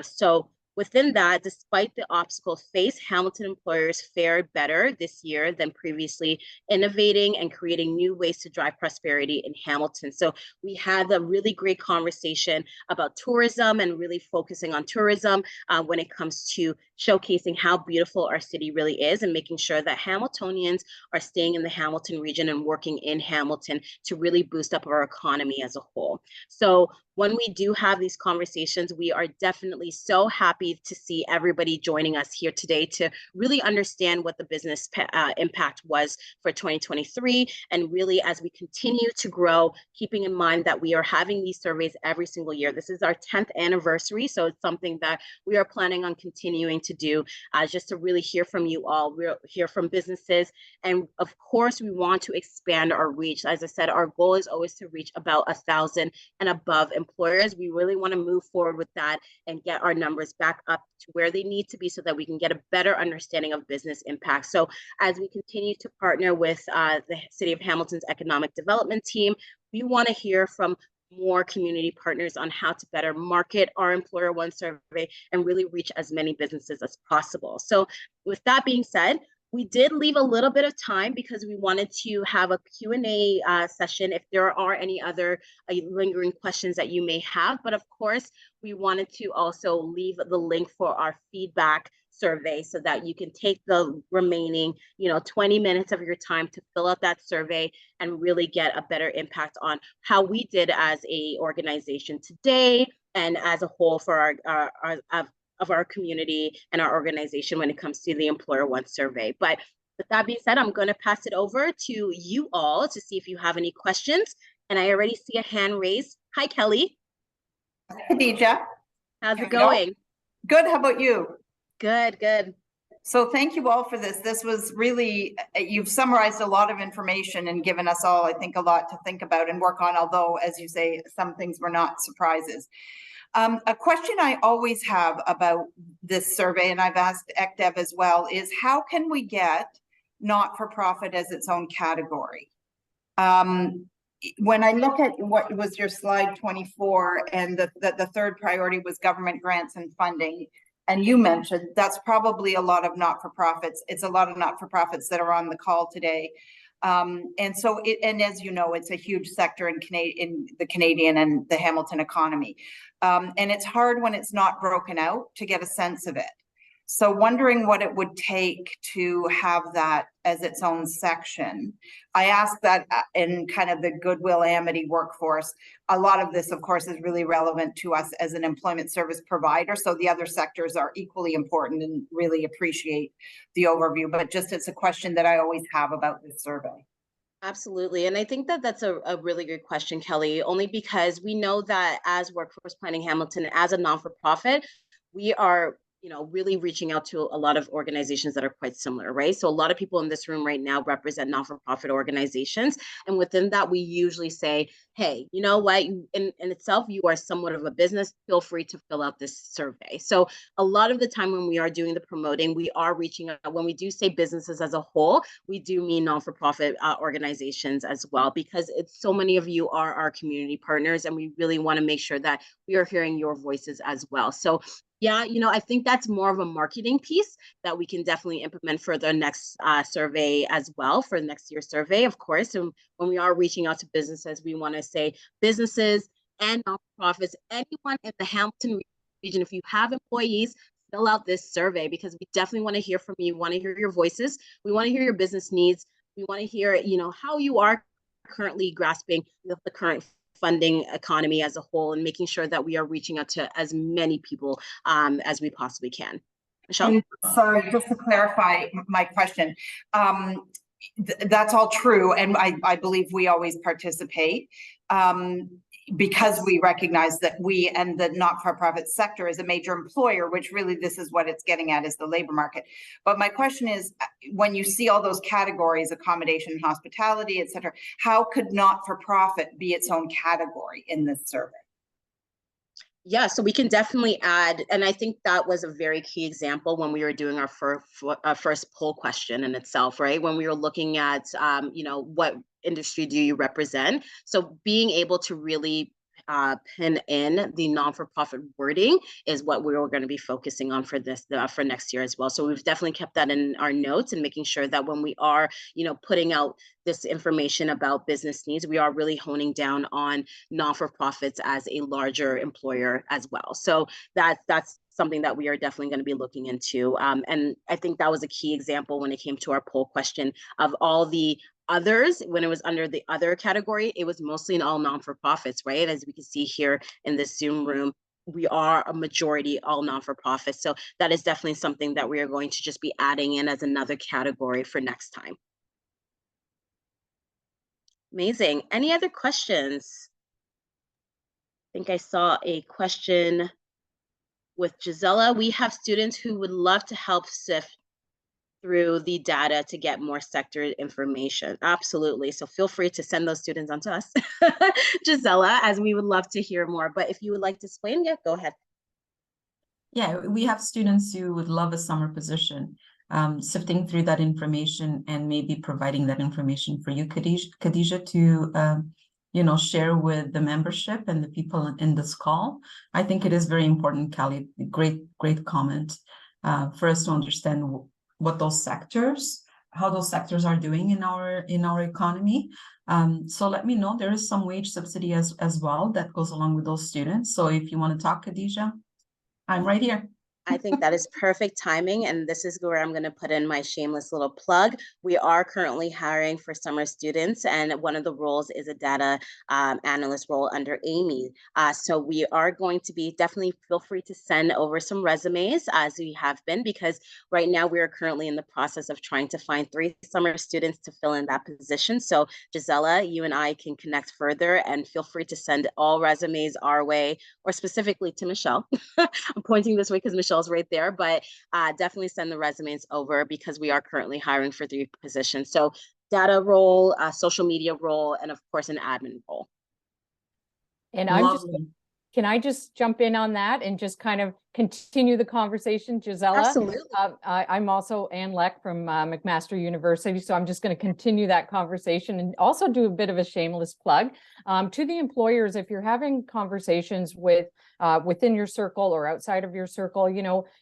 So within that, despite the obstacles faced, Hamilton employers fared better this year than previously, innovating and creating new ways to drive prosperity in Hamilton. So we had a really great conversation about tourism and really focusing on tourism when it comes to showcasing how beautiful our city really is and making sure that Hamiltonians are staying in the Hamilton region and working in Hamilton to really boost up our economy as a whole. So when we do have these conversations, we are definitely so happy to see everybody joining us here today to really understand what the business impact was for 2023. And really, as we continue to grow, keeping in mind that we are having these surveys every single year. This is our 10th anniversary, so it's something that we are planning on continuing to do just to really hear from you all, we'll hear from businesses. And of course, we want to expand our reach. As I said, our goal is always to reach about 1,000 and above employers. We really want to move forward with that and get our numbers back up to where they need to be so that we can get a better understanding of business impact. So as we continue to partner with the City of Hamilton's economic development team, we want to hear from more community partners on how to better market our EmployerOne survey and really reach as many businesses as possible. So with that being said, we did leave a little bit of time because we wanted to have a Q&A session if there are any other lingering questions that you may have. But of course, we wanted to also leave the link for our feedback survey so that you can take the remaining 20 minutes of your time to fill out that survey and really get a better impact on how we did as a organization today and as a whole for our community and our organization when it comes to the EmployerOne survey. But with that being said, I'm going to pass it over to you all to see if you have any questions. And I already see a hand raised. Hi, Kelly. Khadija. How's it going? Good. How about you? Good, good. So thank you all for this. This was really, you've summarized a lot of information and given us all, I think, a lot to think about and work on, although, as you say, some things were not surprises. A question I always have about this survey, and I've asked ECDEV as well, is how can we get not-for-profit as its own category? When I look at what was your slide 24, and the third priority was government grants and funding, and you mentioned that's probably a lot of not-for-profits. It's a lot of not-for-profits that are on the call today. And so, and as you know, it's a huge sector in the Canadian and the Hamilton economy. And it's hard when it's not broken out to get a sense of it. So wondering what it would take to have that as its own section. I asked that in kind of the Goodwill Amity workforce. A lot of this, of course, is really relevant to us as an employment service provider. So the other sectors are equally important and really appreciate the overview. But just it's a question that I always have about this survey. Absolutely. And I think that that's a really good question, Kelly, only because we know that as Workforce Planning Hamilton, as a non-for-profit, we are, really reaching out to a lot of organizations that are quite similar, right? So a lot of people in this room right now represent non-for-profit organizations. And within that, we usually say, hey, you know what, in itself, you are somewhat of a business, feel free to fill out this survey. So a lot of the time when we are doing the promoting, we are reaching out. When we do say businesses as a whole, we do mean non-for-profit organizations as well, because it's so many of you are our community partners, and we really want to make sure that we are hearing your voices as well. So yeah, I think that's more of a marketing piece that we can definitely implement for the next survey as well, for next year's survey, of course. And when we are reaching out to businesses, we want to say businesses and nonprofits, anyone in the Hamilton region, if you have employees, fill out this survey, because we definitely want to hear from you. We want to hear your voices. We want to hear your business needs. We want to hear, how you are currently grasping the current funding economy as a whole, and making sure that we are reaching out to as many people as we possibly can. Michelle? And sorry, just to clarify my question. That's all true, and I believe we always participate because we recognize that we and the not-for-profit sector is a major employer, which really this is what it's getting at, is the labor market. But my question is, when you see all those categories, accommodation, hospitality, et cetera, how could not-for-profit be its own category in this survey? Yeah, so we can definitely add, and I think that was a very key example when we were doing our first poll question in itself, right? When we were looking at, what industry do you represent? So being able to really pin in the non-for-profit wording is what we were going to be focusing on for this for next year as well. So we've definitely kept that in our notes, and making sure that when we are, putting out this information about business needs, we are really honing down on non-for-profits as a larger employer as well. So that's something that we are definitely going to be looking into. And I think that was a key example when it came to our poll question of all the others. When it was under the other category, it was mostly in all non-for-profits, right? As we can see here in this Zoom room, we are a majority all non-for-profits. So that is definitely something that we are going to just be adding in as another category for next time. Amazing. Any other questions? I think I saw a question with Gisela. We have students who would love to help sift through the data to get more sector information. Absolutely. So feel free to send those students on to us, Gisela, as we would love to hear more. But if you would like to explain, yeah, go ahead. Yeah, we have students who would love a summer position, sifting through that information and maybe providing that information for you, Khadija, to share with the membership and the people in this call. I think it is very important, Kelly. Great comment for us to understand how those sectors are doing in our economy. So let me know. There is some wage subsidy as well that goes along with those students. So if you want to talk, Khadija, I'm right here. I think that is perfect timing. And this is where I'm going to put in my shameless little plug. We are currently hiring for summer students, and one of the roles is a data analyst role under Amy. So we are going to be, definitely feel free to send over some resumes as we have been, because right now we are currently in the process of trying to find 3 summer students to fill in that position. So Gisela, you and I can connect further, and feel free to send all resumes our way, or specifically to Michelle. I'm pointing this way because Michelle's right there, but definitely send the resumes over, because we are currently hiring for 3 positions. So data role, social media role, and of course an admin role. And can I just jump in on that and just kind of continue the conversation, Gisela? Absolutely. I'm also Ann Leck from McMaster University, so I'm just going to continue that conversation and also do a bit of a shameless plug to the employers. If you're having conversations with within your circle or outside of your circle,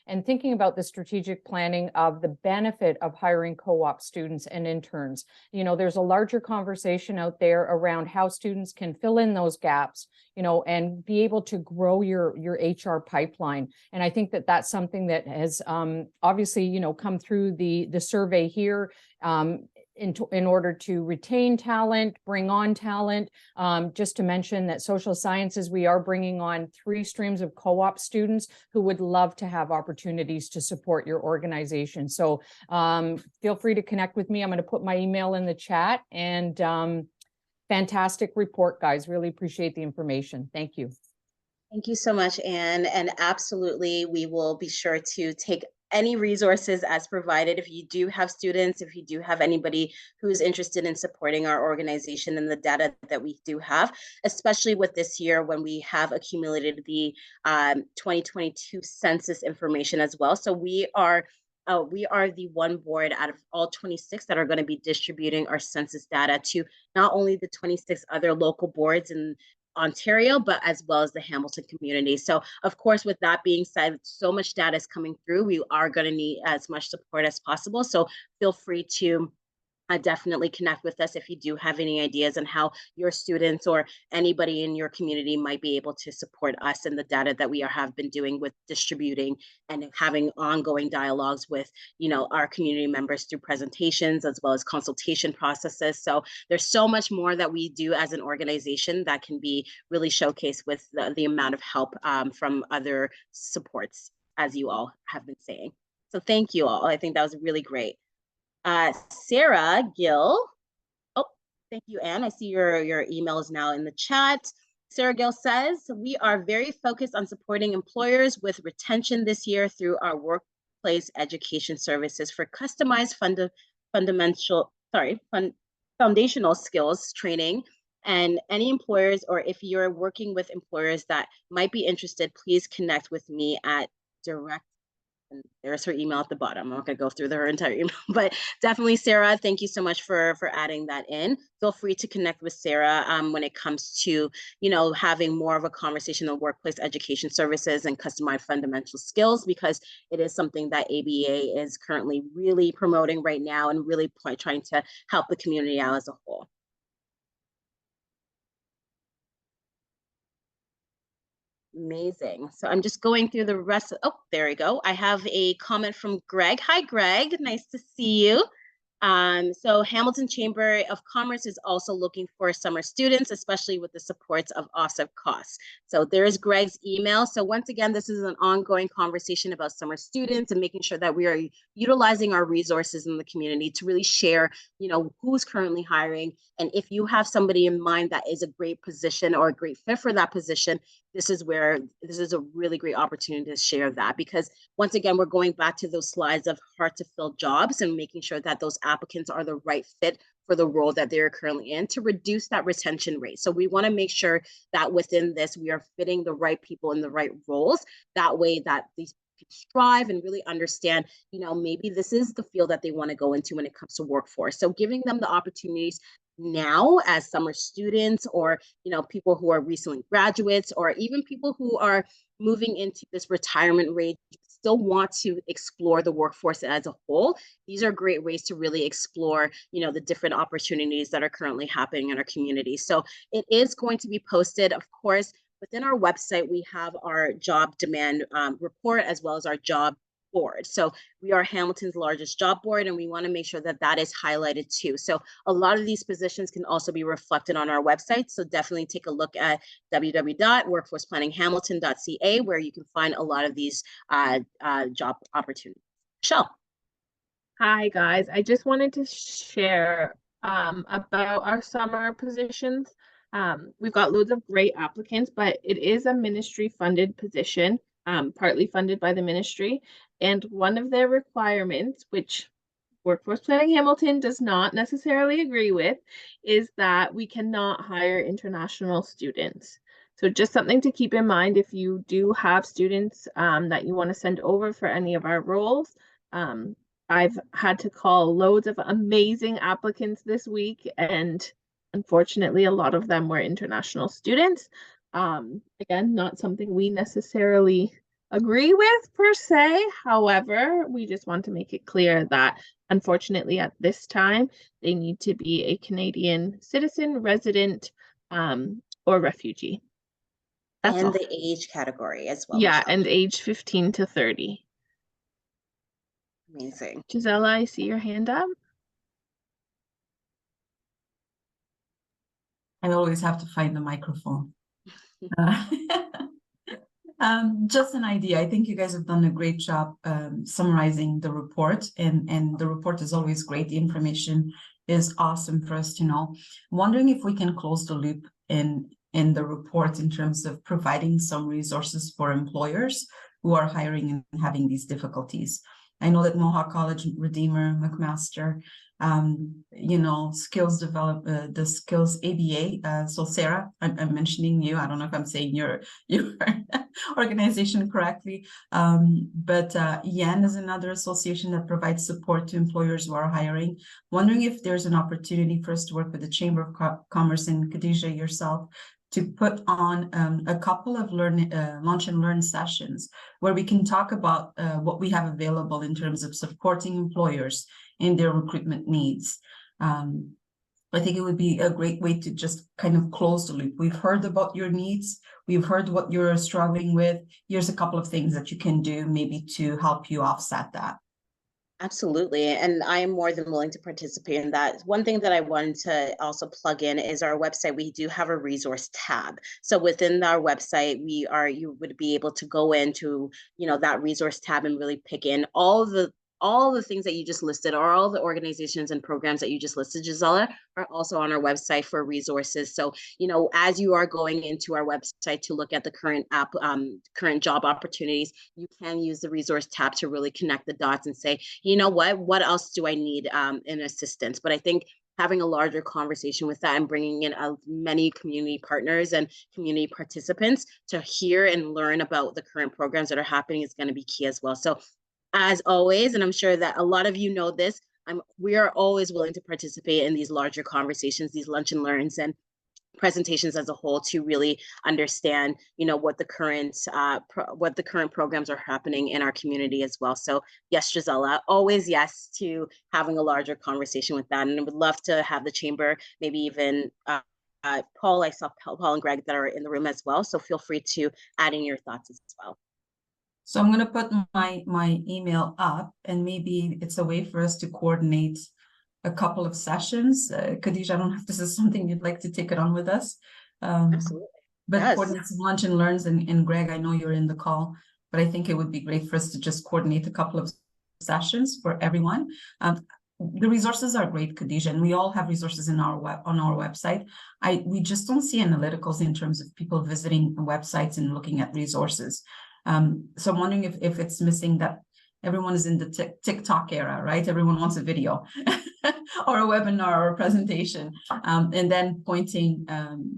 and thinking about the strategic planning of the benefit of hiring co-op students and interns, there's a larger conversation out there around how students can fill in those gaps, and be able to grow your HR pipeline. And I think that that's something that has obviously, you know, come through the survey here. In order to retain talent, bring on talent. Just to mention that social sciences, we are bringing on 3 streams of co-op students who would love to have opportunities to support your organization. So feel free to connect with me. I'm going to put my email in the chat, and fantastic report, guys. Really appreciate the information. Thank you. Thank you so much, Anne. And absolutely, we will be sure to take any resources as provided. If you do have students, if you do have anybody who's interested in supporting our organization and the data that we do have, especially with this year when we have accumulated the 2022 census information as well. So we are the one board out of all 26 that are going to be distributing our census data to not only the 26 other local boards in Ontario, but as well as the Hamilton community. So of course, with that being said, so much data is coming through. We are going to need as much support as possible. So feel free to definitely connect with us if you do have any ideas on how your students or anybody in your community might be able to support us in the data that we have been doing with distributing and having ongoing dialogues with, you know, our community members through presentations as well as consultation processes. So there's so much more that we do as an organization that can be really showcased with the amount of help from other supports, as you all have been saying. So thank you all. I think that was really great. Sarah Gill. Oh, thank you, Anne. I see your email is now in the chat. Sarah Gill says, we are very focused on supporting employers with retention this year through our workplace education services for customized foundational skills training. And any employers, or if you're working with employers that might be interested, please connect with me at direct. And there's her email at the bottom. I'm not going to go through her entire email, but definitely, Sarah, thank you so much for adding that in. Feel free to connect with Sarah when it comes to, you know, having more of a conversation on workplace education services and customized fundamental skills, because it is something that ABA is currently really promoting right now and really trying to help the community out as a whole. Amazing. So I'm just going through the rest of, oh, there we go. I have a comment from Greg. Hi, Greg. Nice to see you. So Hamilton Chamber of Commerce is also looking for summer students, especially with the supports of offset costs. So there's Greg's email. So once again, this is an ongoing conversation about summer students and making sure that we are utilizing our resources in the community to really share, you know, who's currently hiring. And if you have somebody in mind that is a great position or a great fit for that position, this is a really great opportunity to share that, because once again, we're going back to those slides of hard to fill jobs and making sure that those applicants are the right fit for the role that they're currently in to reduce that retention rate. So we want to make sure that within this, we are fitting the right people in the right roles. That way that these can strive and really understand, you know, maybe this is the field that they want to go into when it comes to workforce. So giving them the opportunities now as summer students, or, you know, people who are recently graduates, or even people who are moving into this retirement rate, still want to explore the workforce as a whole. These are great ways to really explore, you know, the different opportunities that are currently happening in our community. So it is going to be posted, of course, within our website. We have our job demand report as well as our job board. So we are Hamilton's largest job board, and we want to make sure that that is highlighted too. So a lot of these positions can also be reflected on our website. So definitely take a look at www.workforceplanninghamilton.ca, where you can find a lot of these job opportunities. Michelle. Hi, guys. I just wanted to share about our summer positions. We've got loads of great applicants, but it is a ministry funded position, partly funded by the ministry. And one of their requirements, which Workforce Planning Hamilton does not necessarily agree with, is that we cannot hire international students. So just something to keep in mind if you do have students that you want to send over for any of our roles. I've had to call loads of amazing applicants this week, and unfortunately, a lot of them were international students. Again, not something we necessarily agree with per se. However, we just want to make it clear that unfortunately at this time, they need to be a Canadian citizen, resident, or refugee. That's And all. the age category as well, Yeah, Michelle. and age 15 to 30. Amazing. Gisela, I see your hand up. I always have to find the microphone. Just an idea. I think you guys have done a great job summarizing the report, and the report is always great. The information is awesome for us to know. I'm wondering if we can close the loop in the report in terms of providing some resources for employers who are hiring and having these difficulties. I know that Mohawk College, Redeemer, McMaster, skills develop the skills ABA. So Sarah, I'm mentioning you. I don't know if I'm saying your organization correctly, but YAN is another association that provides support to employers who are hiring. Wondering if there's an opportunity for us to work with the Chamber of Commerce and Khadija yourself to put on a couple of launch and learn sessions where we can talk about what we have available in terms of supporting employers in their recruitment needs. I think it would be a great way to just kind of close the loop. We've heard about your needs. We've heard what you're struggling with. Here's a couple of things that you can do maybe to help you offset that. Absolutely. And I am more than willing to participate in that. One thing that I wanted to also plug in is our website. We do have a resource tab. So within our website, you would be able to go into, that resource tab and really pick in all the things that you just listed, or all the organizations and programs that you just listed, Gisela, are also on our website for resources. So, as you are going into our website to look at the current job opportunities, you can use the resource tab to really connect the dots and say, what else do I need in assistance? But I think having a larger conversation with that and bringing in many community partners and community participants to hear and learn about the current programs that are happening is going to be key as well. So as always, and I'm sure that a lot of you know this, we are always willing to participate in these larger conversations, these lunch and learns and presentations as a whole, to really understand, what the current programs are happening in our community as well. So yes, Gisela, always yes to having a larger conversation with that. And I would love to have the chamber, maybe even Paul, I saw Paul and Greg that are in the room as well. So feel free to add in your thoughts as well. So I'm going to put my email up, and maybe it's a way for us to coordinate a couple of sessions. Khadija, I don't know if this is something you'd like to take it on with us. Absolutely. But Yes. coordinate some lunch and learns, and Greg, I know you're in the call, but I think it would be great for us to just coordinate a couple of sessions for everyone. The resources are great, Khadija, and we all have resources on our website. We just don't see analyticals in terms of people visiting websites and looking at resources. So I'm wondering if it's missing that everyone is in the TikTok era, right? Everyone wants a video or a webinar or a presentation, and then pointing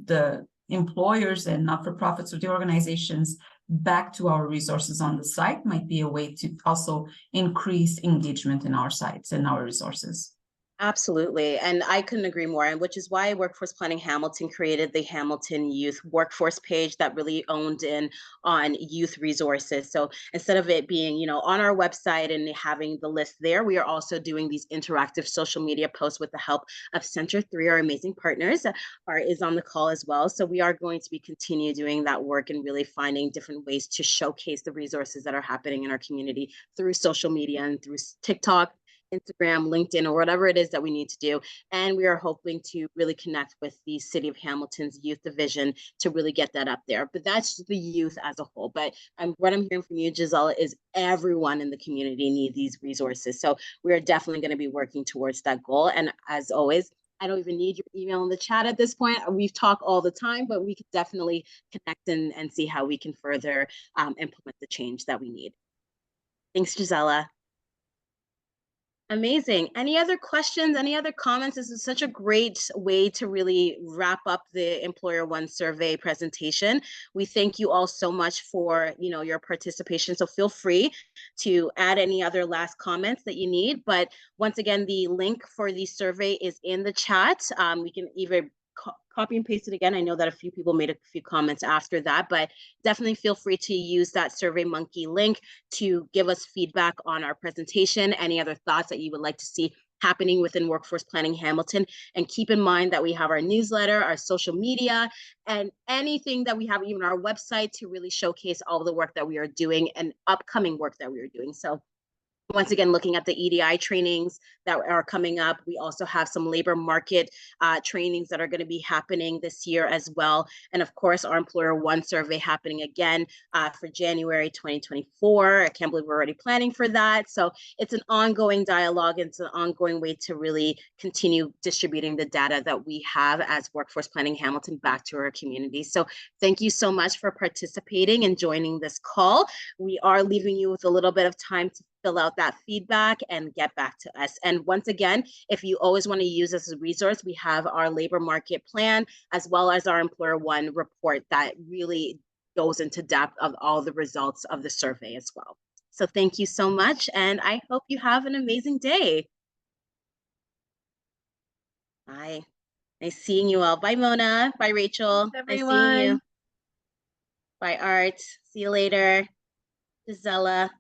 the employers and not-for-profits or the organizations back to our resources on the site might be a way to also increase engagement in our sites and our resources. Absolutely. And I couldn't agree more. And which is why Workforce Planning Hamilton created the Hamilton Youth Workforce page that really owned in on youth resources. So instead of it being, on our website and having the list there, we are also doing these interactive social media posts with the help of Center 3, our amazing partners, is on the call as well. So we are going to be continue doing that work and really finding different ways to showcase the resources that are happening in our community through social media and through TikTok, Instagram, LinkedIn, or whatever it is that we need to do. And we are hoping to really connect with the City of Hamilton's youth division to really get that up there. But that's the youth as a whole. But what I'm hearing from you, Gisela, is everyone in the community needs these resources. So we are definitely going to be working towards that goal. And as always, I don't even need your email in the chat at this point. We've talked all the time, but we could definitely connect and see how we can further implement the change that we need. Thanks, Gisela. Amazing. Any other questions? Any other comments? This is such a great way to really wrap up the EmployerOne survey presentation. We thank you all so much for, your participation. So feel free to add any other last comments that you need. But once again, the link for the survey is in the chat. We can either copy and paste it again. I know that a few people made a few comments after that, but definitely feel free to use that SurveyMonkey link to give us feedback on our presentation, any other thoughts that you would like to see happening within Workforce Planning Hamilton. And keep in mind that we have our newsletter, our social media, and anything that we have, even our website, to really showcase all the work that we are doing and upcoming work that we are doing. So once again, looking at the EDI trainings that are coming up. We also have some labor market trainings that are going to be happening this year as well. And of course, our EmployerOne survey happening again for January 2024. I can't believe we're already planning for that. So it's an ongoing dialogue. It's an ongoing way to really continue distributing the data that we have as Workforce Planning Hamilton back to our community. So thank you so much for participating and joining this call. We are leaving you with a little bit of time to fill out that feedback and get back to us. And once again, if you always want to use this as a resource, we have our labor market plan as well as our EmployerOne report that really goes into depth of all the results of the survey as well. So thank you so much, and I hope you have an amazing day. Bye. Nice seeing you all. Bye, Mona. Bye, Rachel. Thanks, Nice seeing you. everyone. Bye, Art. See you later. Gisela.